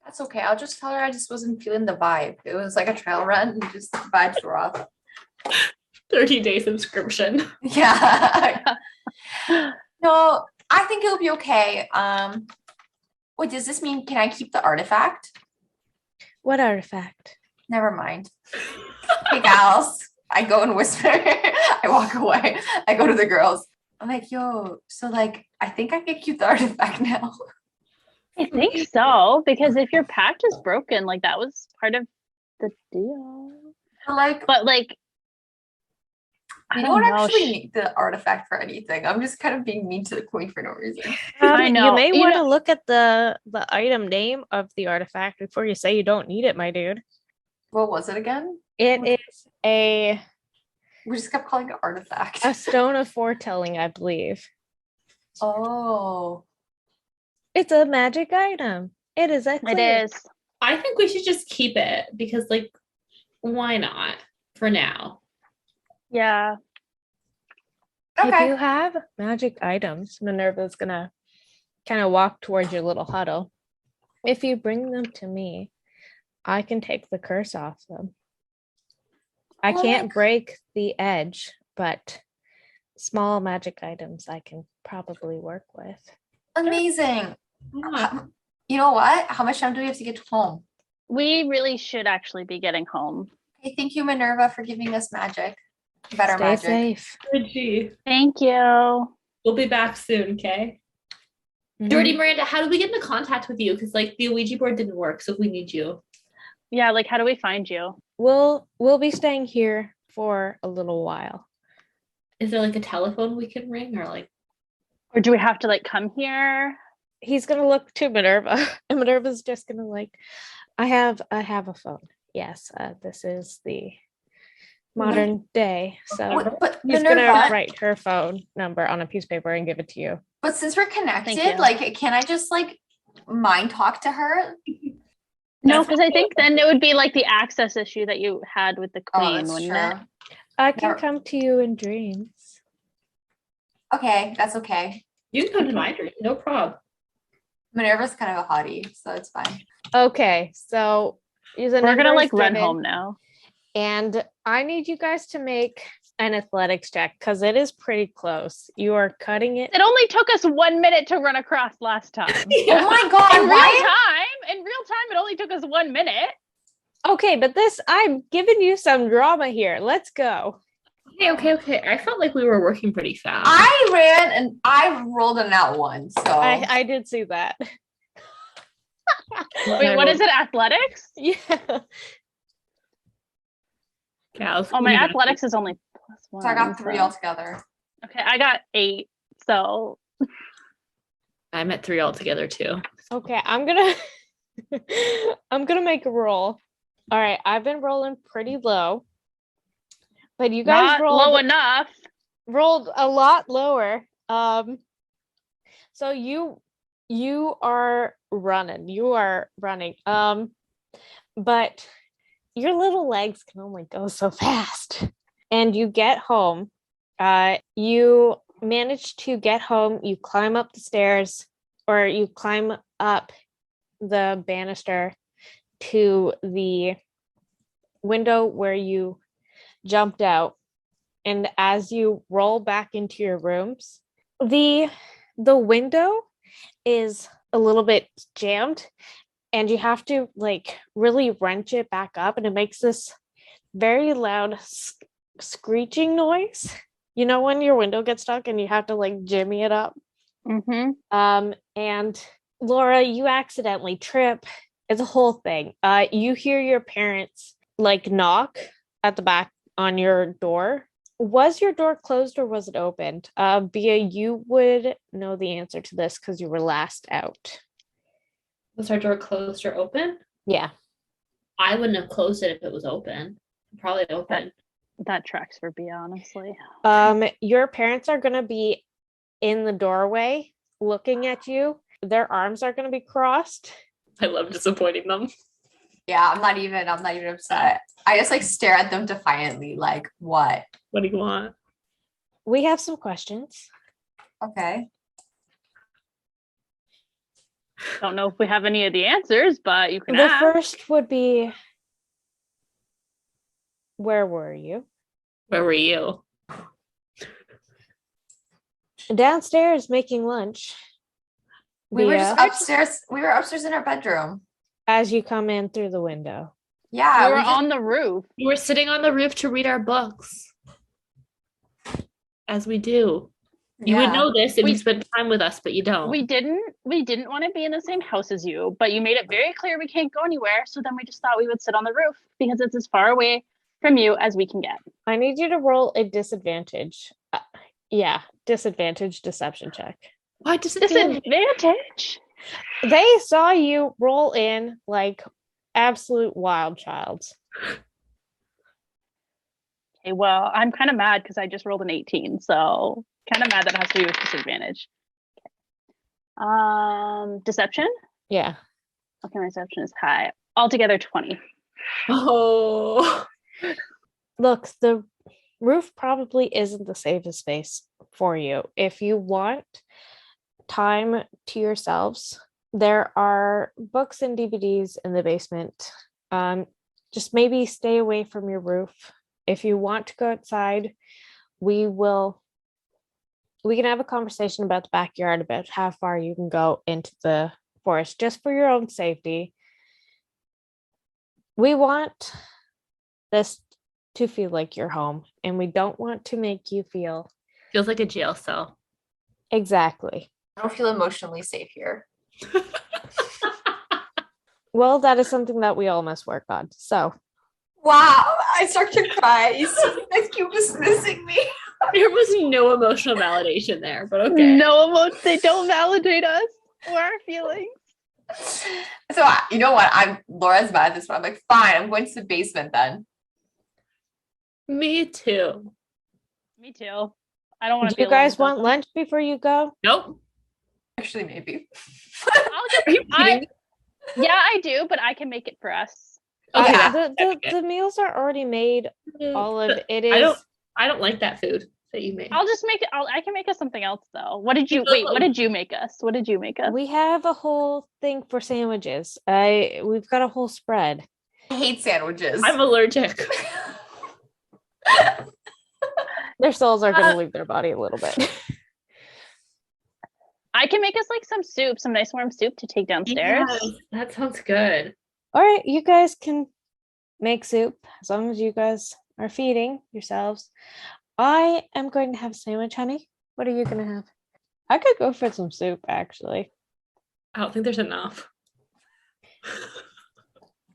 That's okay. I'll just tell her I just wasn't feeling the vibe. It was like a trail run and just vibes were off. 30-day subscription. Yeah. No, I think it'll be okay. Wait, does this mean can I keep the artifact? What artifact? Never mind. Hey, gals. I go and whisper. I walk away. I go to the girls. I'm like, yo, so like, I think I can keep the artifact now. I think so, because if your pact is broken, like that was part of the deal. But like, I don't actually need the artifact for anything. I'm just kind of being mean to the queen for no reason. I know. You may want to look at the item name of the artifact before you say you don't need it, my dude. What was it again? It is We just kept calling it artifact. a stone of foretelling, I believe. Oh. It's a magic item. It is. It is. I think we should just keep it because, like, why not for now? Yeah. Okay. If you have magic items, Minerva's gonna kind of walk towards your little huddle. If you bring them to me, I can take the curse off them. I can't break the edge, but small magic items I can probably work with. Amazing. You know what? How much time do we have to get home? We really should actually be getting home. Okay, thank you, Minerva, for giving us magic. Better Stay magic. safe. Good G. Thank you. We'll be back soon, okay? Mhm. Jordie, Miranda, how do we get into contact with you? Because like the Ouija board didn't work, so we need you. Yeah, like how do we find you? We'll be staying here for a little while. Is there like a telephone we can ring or like Or do we have to like come here? He's gonna look to Minerva, and Minerva's just gonna like, I have a phone. Yes, this is the modern day. So But he's Minerva, gonna write her phone number on a piece of paper and give it to you. but since we're Thank connected, you. like, can I just like mind talk to her? No, because I think then it would be like the access issue that you had with the Oh, queen, that's wouldn't true. it? I can Never- come to you in dreams. Okay, that's okay. you can come to my dream, no problem. Minerva's kind of a hottie, so it's fine. Okay, so We're gonna like run home now. and I need you guys to make an athletics check because it is pretty close. You are cutting it. It only took us 1 minute to run across last time. Oh my god, In real why? time, it only took us 1 minute. Okay, but this, I'm giving you some drama here. Let's go. Okay. I felt like we were working pretty fast. I ran and I rolled an out one, so I did see that. Wait, what is it? Athletics? Yeah. Yeah, Oh, my athletics is only +1. so I got 3 so- altogether. Okay, I got 8. So I'm at 3 altogether too. Okay, I'm gonna I'm gonna make a roll. All right, I've been rolling pretty low, but you guys not low enough. rolled a lot lower. So you are running. You are running. But your little legs can only go so fast. And you get home. You manage to get home. You climb up the stairs, or you climb up the banister to the window where you jumped out. And as you roll back into your rooms, the window is a little bit jammed, and you have to like really wrench it back up, and it makes this very loud screeching noise. You know when your window gets stuck and you have to like jimmy it up. Mm-hmm. And Laura, you accidentally trip. It's a whole thing. You hear your parents like knock at the back on your door. Was your door closed or was it opened? Bia, you would know the answer to this because you were last out. Was our door closed or open? Yeah. I wouldn't have closed it if it was open. Probably open. That tracks for Bia, honestly. Your parents are gonna be in the doorway looking at you. Their arms are gonna be crossed. I love disappointing them. Yeah, I'm not even upset. I just like stare at them defiantly, like, what? What do you want? We have some questions. Okay. Don't know if we have any of the answers, but you can The ask. first would be, where were you? Where were you? Downstairs making lunch. We were Bia, just upstairs. We were upstairs in our bedroom. as you come in through the window. Yeah, we were just- on the roof. We were sitting on the roof to read our books. As we do. You would yeah. know this if We- you spent time with us, but you don't. We didn't want to be in the same house as you, but you made it very clear we can't go anywhere. So then we just thought we would sit on the roof because it's as far away from you as we can get. I need you to roll a disadvantage. Disadvantage deception check. Why disadvantage? Disadvantage. They saw you roll in like absolute wild child. Okay, well, I'm kind of mad because I just rolled an 18, so kind of mad that it has to be with disadvantage. Okay. Deception. Yeah. Okay, my deception is high. Altogether 20. Oh. Look, the roof probably isn't the safest space for you. If you want time to yourselves, there are books and DVDs in the basement. Just maybe stay away from your roof. If you want to go outside, we can have a conversation about the backyard, about how far you can go into the course, just for your own safety, we want this to feel like your home, and we don't want to make you feel Feels like a jail cell. exactly. I don't feel emotionally safe here. Well, that is something that we all must work on. So, Wow, I start to cry. You keep dismissing me. There was no emotional validation there, but okay. No emotion. They don't validate us or our feelings. So you know what? Laura's mad at this one. I'm like, fine, I'm going to the basement then. Me too. Me too. I don't want to do be you guys alone want lunch before you go? Nope. Actually, maybe. Are you kidding me? Yeah, I do, but I can make it for us. Okay, Yeah. The meals are already made. All of it I is. don't like that food that you made. I'll just make it. I can make us something else though. What did you make us? What did you make us? We have a whole thing for sandwiches. We've got a whole spread. I hate sandwiches. I'm allergic. Their souls are going to leave their body a little bit. I can make us like some soup, some nice warm soup to take downstairs. Yes, that sounds good. All right, you guys can make soup as long as you guys are feeding yourselves. I am going to have a sandwich, honey. What are you going to have? I could go for some soup, actually. I don't think there's enough.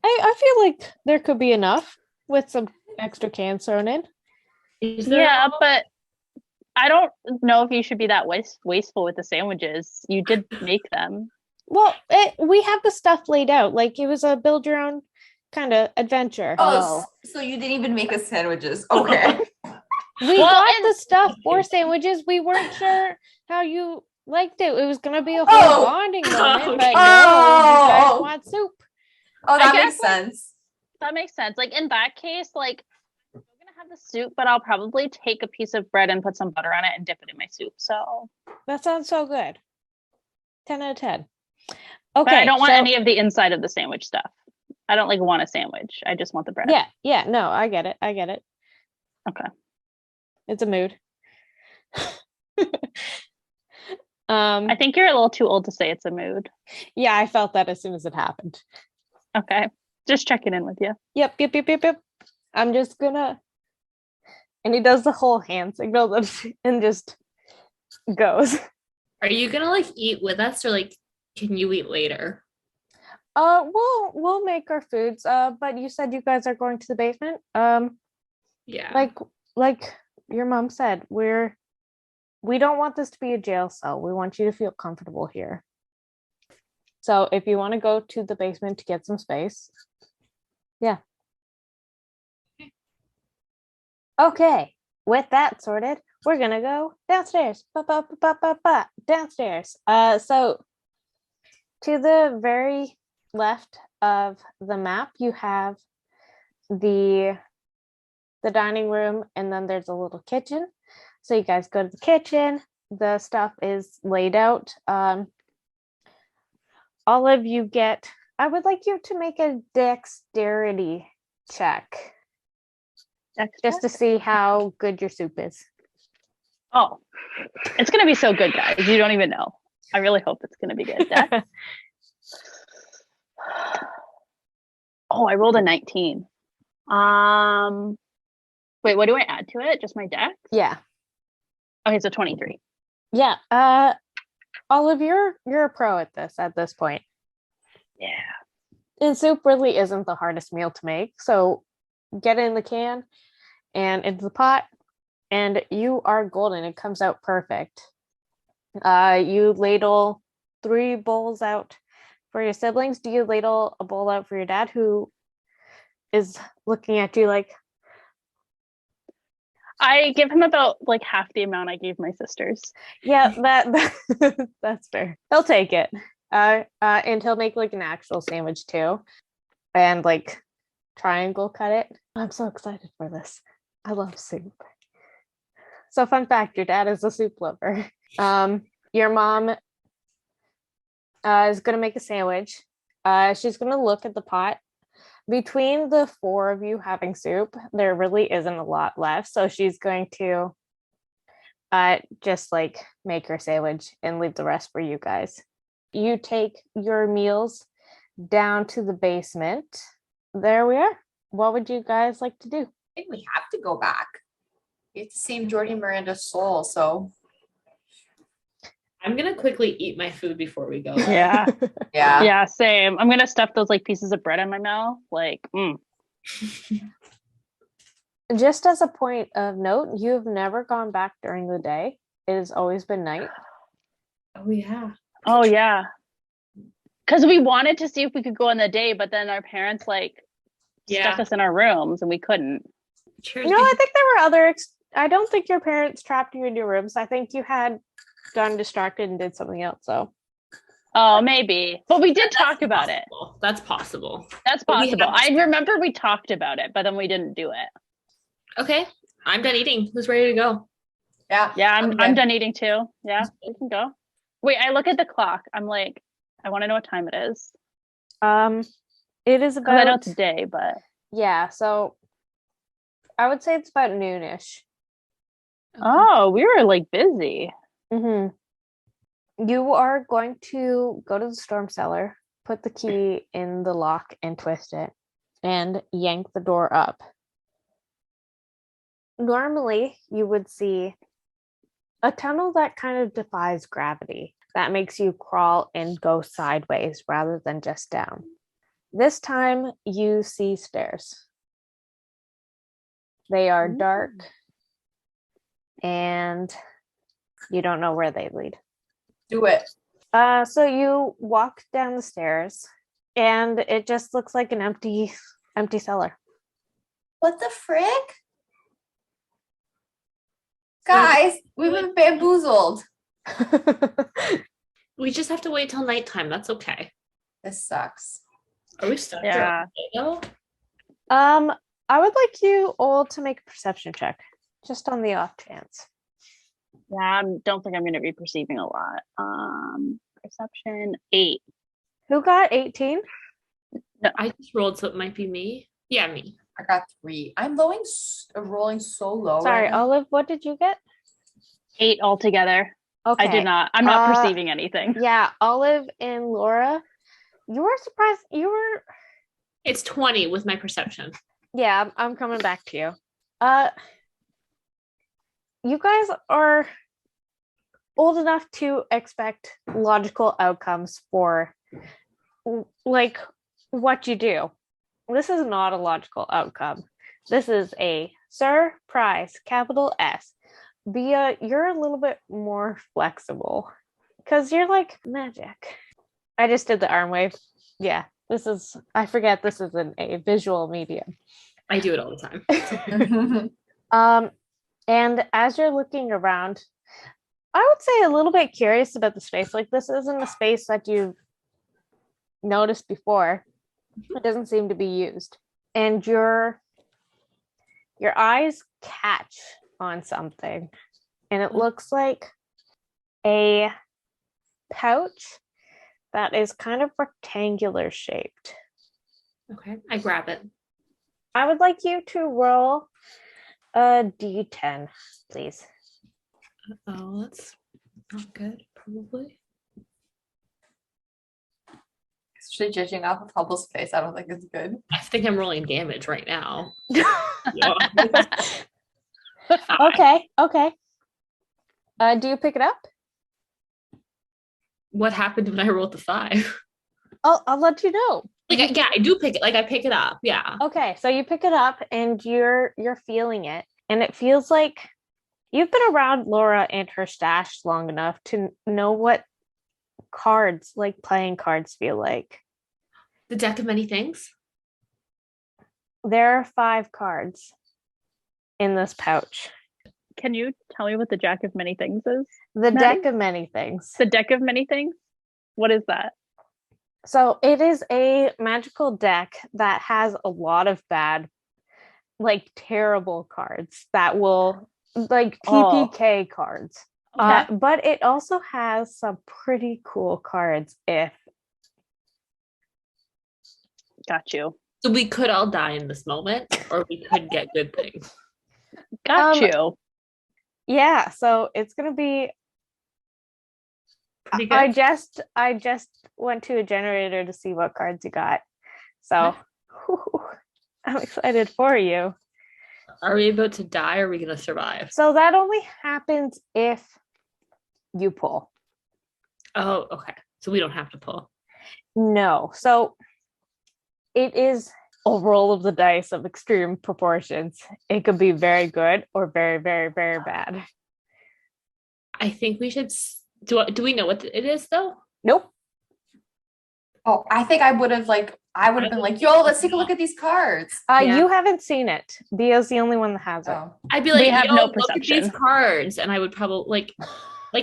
I feel like there could be enough with some extra cans thrown in. Yeah, but I don't know if you should be that wasteful with the sandwiches. You did make them. Well, we have the stuff laid out. Like it was a build your own kind of adventure. Oh, so you didn't even make us sandwiches. Okay. We got the stuff for sandwiches. We weren't sure how you liked it. It was going to be a whole bonding moment, but no, you guys want soup. Oh, that makes sense. That makes sense. Like in that case, like I'm gonna have the soup, but I'll probably take a piece of bread and put some butter on it and dip it in my soup. So that sounds so good. 10 out of 10. Okay. But I don't want any of the inside of the sandwich stuff. I don't like want a sandwich. I just want the bread. Yeah. No, I get it. Okay. It's a mood. I think you're a little too old to say it's a mood. Yeah, I felt that as soon as it happened. Okay. Just checking in with you. Yep. I'm just gonna, and he does the whole hand signal and just goes. Are you gonna like eat with us, or like can you eat later? We'll make our foods. But you said you guys are going to the basement. Yeah. Like your mom said, we don't want this to be a jail cell. We want you to feel comfortable here. So if you want to go to the basement to get some space, yeah. Okay, with that sorted, we're gonna go downstairs. Downstairs. So to the very left of the map, you have the dining room, and then there's a little kitchen. So you guys go to the kitchen. The stuff is laid out. All of you get. I would like you to make a dexterity check. Just to see how good your soup is. Oh, it's going to be so good, guys. You don't even know. I really hope it's going to be good. Oh, I rolled a 19. Wait, what do I add to it? Just my dex? Yeah. Okay, so 23. Yeah. Olive, you're a pro at this point. Yeah. And soup really isn't the hardest meal to make. So get it in the can and into the pot, and you are golden. It comes out perfect. You ladle 3 bowls out for your siblings. Do you ladle a bowl out for your dad, who is looking at you like? I give him about like half the amount I gave my sisters. Yeah, that that's fair. He'll take it. And he'll make like an actual sandwich too, and like triangle cut it. I'm so excited for this. I love soup. So fun fact, your dad is a soup lover. Your mom is gonna make a sandwich. She's gonna look at the pot. Between the 4 of you having soup, there really isn't a lot left. So she's going to just like make her sandwich and leave the rest for you guys. you take your meals down to the basement. There we are. What would you guys like to do? I think we have to go back. We have to save Jordie and Miranda's soul, so I'm gonna quickly eat my food before we go. Yeah. yeah. Yeah, same. I'm gonna stuff those like pieces of bread in my mouth. Like, Just as a point of note, you've never gone back during the day. It has always been night. Oh yeah. oh yeah. Because we wanted to see if we could go in the day, but then our parents like stuck Yeah. us in our rooms and we couldn't. Cheers. No, I think there were other. I don't think your parents trapped you in your rooms. I think you had gotten distracted and did something else. So Oh, maybe. But we did talk about it. possible. That's possible. That's But we possible. have- I remember we talked about it, but then we didn't do it. Okay. I'm done eating. Who's ready to go? Yeah. Yeah, I'm good. done eating too. Yeah, we can go. Wait, I look at the clock. I'm like, I want to know what time it is. it is 'Cause I know about it's a day, but yeah. So I would say it's about noonish. oh, we were like busy. Mm-hmm. You are going to go to the storm cellar, put the key in the lock and twist it, and yank the door up. Normally, you would see a tunnel that kind of defies gravity, that makes you crawl and go sideways rather than just down. This time, you see stairs. They are dark, and you don't know where they lead. Do it. So you walk down the stairs, and it just looks like an empty cellar. What the frick? Guys, we've been bamboozled. We just have to wait till nighttime. That's okay. This sucks. Are we stuck? Yeah. Though? I would like you all to make a perception check, just on the off chance. Yeah, I don't think I'm going to be perceiving a lot. Perception 8. Who got 18? I just rolled, so it might be me. Yeah, me. I got 3. I'm rolling so low. Sorry, right now. Olive, what did you get? 8 altogether. Okay. I did not. I'm not perceiving anything. Yeah, Olive and Laura, you were surprised. You were. It's 20 with my perception. Yeah, I'm coming back to you. You guys are old enough to expect logical outcomes for like what you do. This is not a logical outcome. This is a surprise, capital S. Bia, you're a little bit more flexible because you're like magic. I just did the arm wave. Yeah, I forget this is a visual medium. I do it all the time. And as you're looking around, I would say a little bit curious about the space. Like, this isn't a space that you've noticed before. It doesn't seem to be used. And your eyes catch on something. And it looks like a pouch that is kind of rectangular shaped. Okay, I grab it. I would like you to roll a d10, please. Oh, that's not good, probably. Especially judging off of Hubble's face, I don't think it's good. I think I'm rolling damage right now. Okay. Do you pick it up? What happened when I rolled the 5? I'll let you know. Yeah, I do pick it. Like, I pick it up. Yeah. Okay, so you pick it up and you're feeling it, and it feels like you've been around Laura and her stash long enough to know what cards, like playing cards, feel like. The deck of many things. There are 5 cards in this pouch. Can you tell me what the Jack of Many Things is? The Maddie? deck of many things. The deck of many things? What is that? So it is a magical deck that has a lot of bad, like terrible cards that will, like TPK cards. Okay. But it also has some pretty cool cards if. Got you. So we could all die in this moment, or we could get good things. Got you. Yeah, so it's going to be Pretty good. I just went to a generator to see what cards you got. So I'm excited for you. Are we about to die or are we gonna survive? So that only happens if you pull. Oh, okay. So we don't have to pull. No. So it is a roll of the dice of extreme proportions. It could be very good or very, very, very bad. I think we should. Do we know what it is though? Nope. Oh, I think I would have been like, yo, let's take a look at these cards. Yeah. You haven't seen it. Bia's the only one that has it. Oh. I'd be like, We have yo, no look at these perception. cards, and I would probably no,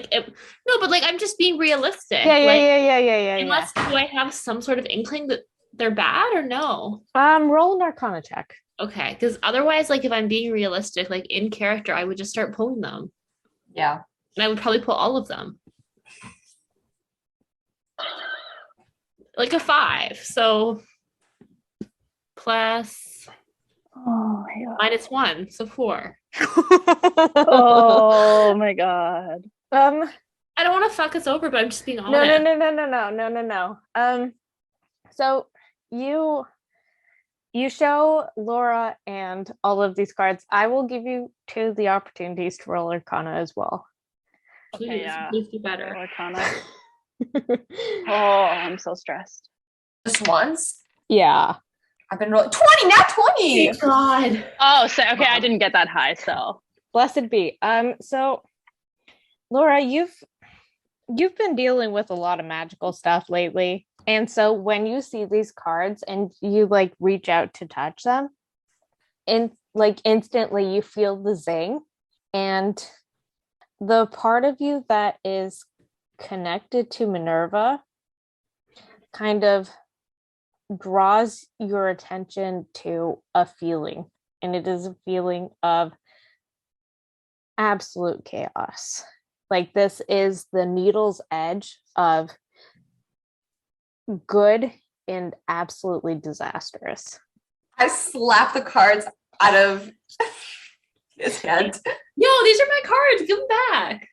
but like I'm just being realistic. Yeah. Unless do I have some sort of inkling that they're bad or no? Roll an Arcana check. Okay, because otherwise, like if I'm being realistic, like in character, I would just start pulling them, Yeah. and I would probably pull all of them. Like a 5, so plus Oh my god. -1, so 4. Oh my god. I don't want to fuck us over, but I'm just being honest. No. So you show Laura and all of these cards. I will give you two the opportunities to roll Arcana as well. Please, yeah. please do better. Arcana. Oh, I'm so stressed. Just once? Yeah. I've been rolling 20, not 20. Thank God. Oh, so okay, I didn't get that high, so Blessed be. So Laura, you've been dealing with a lot of magical stuff lately. And so when you see these cards and you like reach out to touch them, and like instantly you feel the zing, and the part of you that is connected to Minerva kind of draws your attention to a feeling, and it is a feeling of absolute chaos. Like this is the needle's edge of good and absolutely disastrous. I slapped the cards out of his hand. No, these are my cards. Give them back.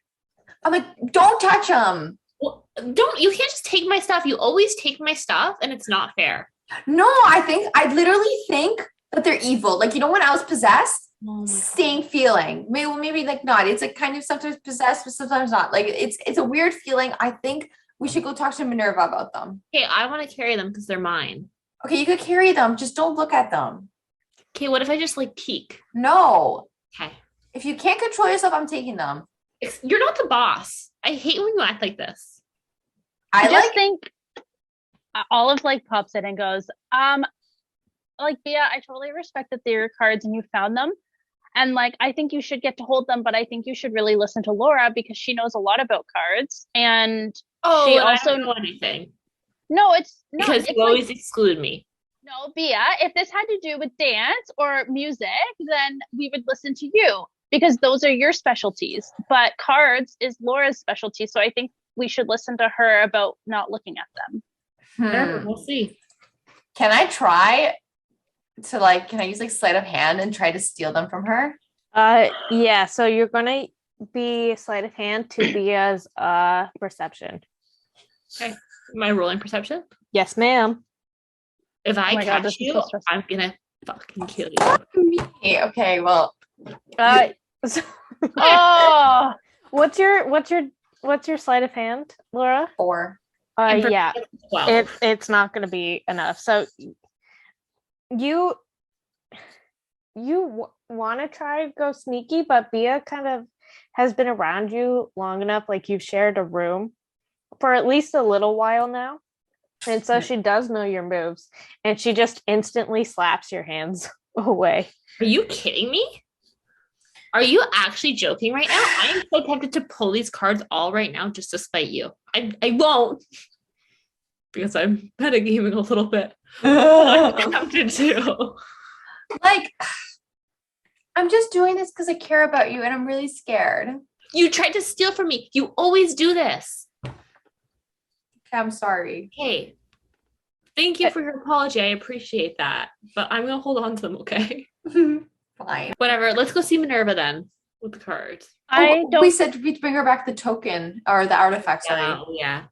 I'm like, don't touch them. Well, you can't just take my stuff. You always take my stuff, and it's not fair. No, I literally think that they're evil. Like, you know, when I was possessed, same feeling. Maybe like not. It's like kind of sometimes possessed, but sometimes not. Like it's a weird feeling. I think we should go talk to Minerva about them. Okay, I want to carry them because they're mine. Okay, you could carry them. Just don't look at them. Okay, what if I just like peek? No. Okay. If you can't control yourself, I'm taking them. You're not the boss. I hate when you act like this. I just think Olive like pops in and goes, like, Bea, I totally respect that they're your cards and you found them. And like, I think you should get to hold them, but I think you should really listen to Laura because she knows a lot about cards. And she also I don't know anything. No, it's not. Because it's you always exclude me. No, Bea, if this had to do with dance or music, then we would listen to you because those are your specialties. But cards is Laura's specialty. So I think we should listen to her about not looking at them. Whatever, we'll see. Can I try to can I use like sleight of hand and try to steal them from her? Yeah, so you're gonna be sleight of hand to Bia's perception. Okay. Am I rolling perception? Yes, ma'am. If I catch this is you, so stressful. I'm gonna fucking kill you. Okay, well. Oh, what's your sleight of hand, Laura? 4. Yeah, 12. it's not going to be enough. So you want to try to go sneaky, but Bea kind of has been around you long enough. Like you've shared a room for at least a little while now, and so she does know your moves, and she just instantly slaps your hands away. Are you kidding me? Are you actually joking right now? I am so tempted to pull these cards all right now just to spite you. I won't. Because I'm metagaming a little bit. I'm tempted to. Like, I'm just doing this because I care about you and I'm really scared. You tried to steal from me. You always do this. Okay, I'm sorry. Hey, thank you for your apology. I appreciate that. But I'm going to hold on to them, okay? Fine. Whatever. Let's go see Minerva then. with the cards. I We don't. said we'd bring her back the token or the artifact, sorry. Yeah.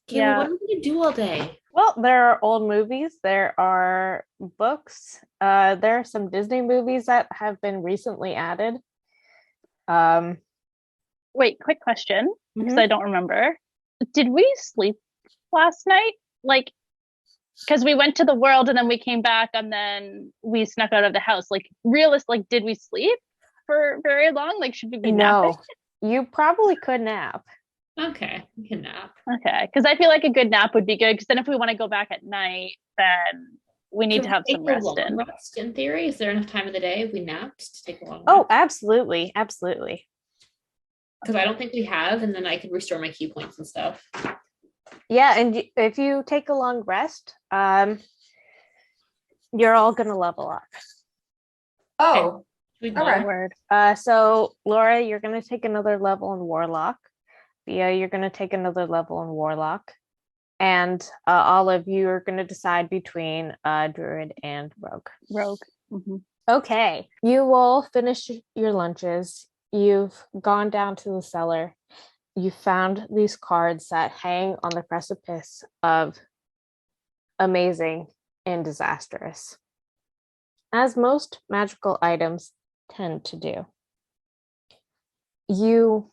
Kayla, Yeah. what are we gonna do all day? Well, there are old movies, there are books, there are some Disney movies that have been recently added. Wait, quick question, because Mhm. I don't remember. Did we sleep last night? Like, because we went to the world and then we came back and then we snuck out of the house. Like, like, did we sleep for very long? Like, should we be napping? No, you probably could nap. Okay, we can nap. Okay, because I feel like a good nap would be good. Because then if we want to go back at night, then we need Can to we have take some a rest long in. rest in theory? Is there enough time of the day if we napped to take a long Oh, nap? absolutely, absolutely. Because I don't think we have, and then I can restore my key points and stuff. Yeah, and if you take a long rest, you're all gonna level up. Oh, Should we go? Okay. Word. So Laura, you're gonna take another level in Warlock. Bia, you're gonna take another level in Warlock, and all of you are gonna decide between Druid and Rogue. Rogue. Mm-hmm. Okay, you will finish your lunches. You've gone down to the cellar. You found these cards that hang on the precipice of amazing and disastrous, as most magical items tend to do. You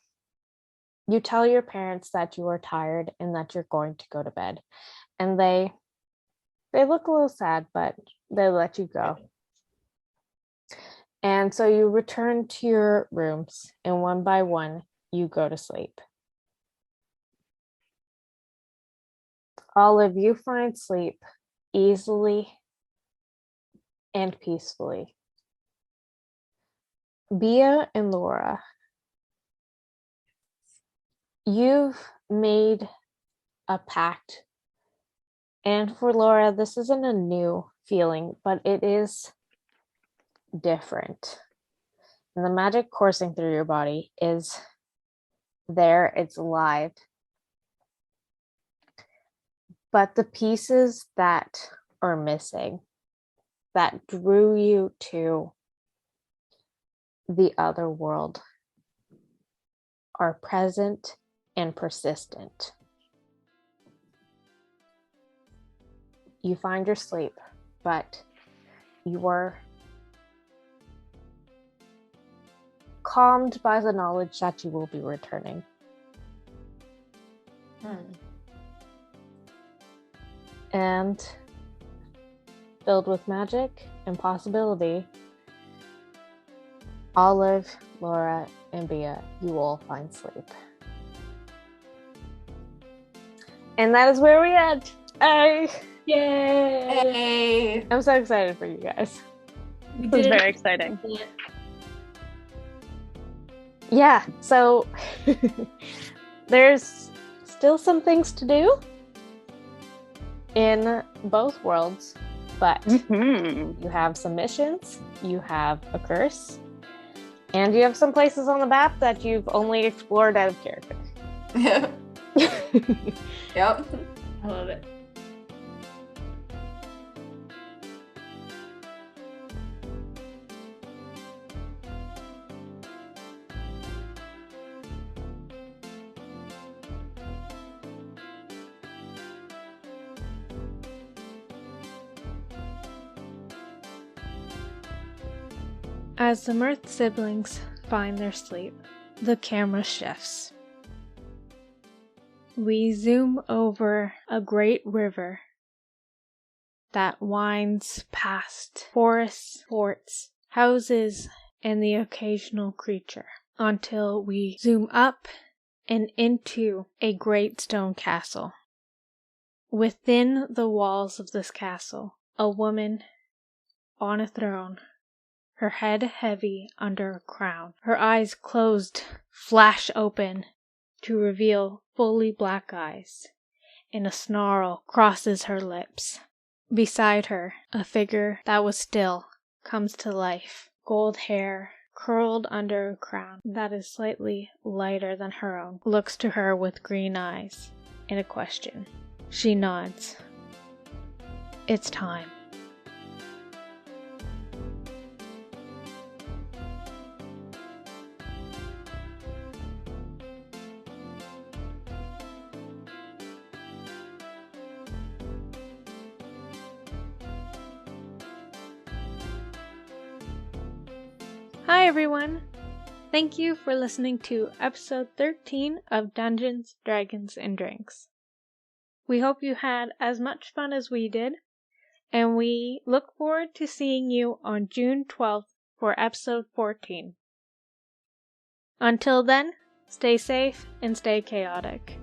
tell your parents that you are tired and that you're going to go to bed, and they look a little sad, but they let you go. And so you return to your rooms, and one by one you go to sleep. All of you find sleep easily and peacefully. Bia and Laura, you've made a pact. And for Laura, this isn't a new feeling, but it is different. And the magic coursing through your body is there, it's alive. But the pieces that are missing, that drew you to the other world, are present and persistent. You find your sleep, but you are calmed by the knowledge that you will be returning. And filled with magic and possibility, Olive, Laura, and Bia, you all find sleep. And that is where we end. Yay! Hey. I'm so excited for you guys. We This was did it. very exciting. Yeah, so there's still some things to do in both worlds, but Mm-hmm. you have some missions, you have a curse, and you have some places on the map that you've only explored out of character. Yep. I love it. As the Merth siblings find their sleep, the camera shifts. We zoom over a great river that winds past forests, forts, houses, and the occasional creature, until we zoom up and into a great stone castle. Within the walls of this castle, a woman on a throne, her head heavy under a crown, her eyes closed, flash open to reveal fully black eyes, and a snarl crosses her lips. Beside her, a figure that was still comes to life, gold hair curled under a crown that is slightly lighter than her own, looks to her with green eyes and a question. She nods. It's time. Hi everyone! Thank you for listening to episode 13 of Dungeons, Dragons, and Drinks. We hope you had as much fun as we did, and we look forward to seeing you on June 12th for episode 14. Until then, stay safe and stay chaotic.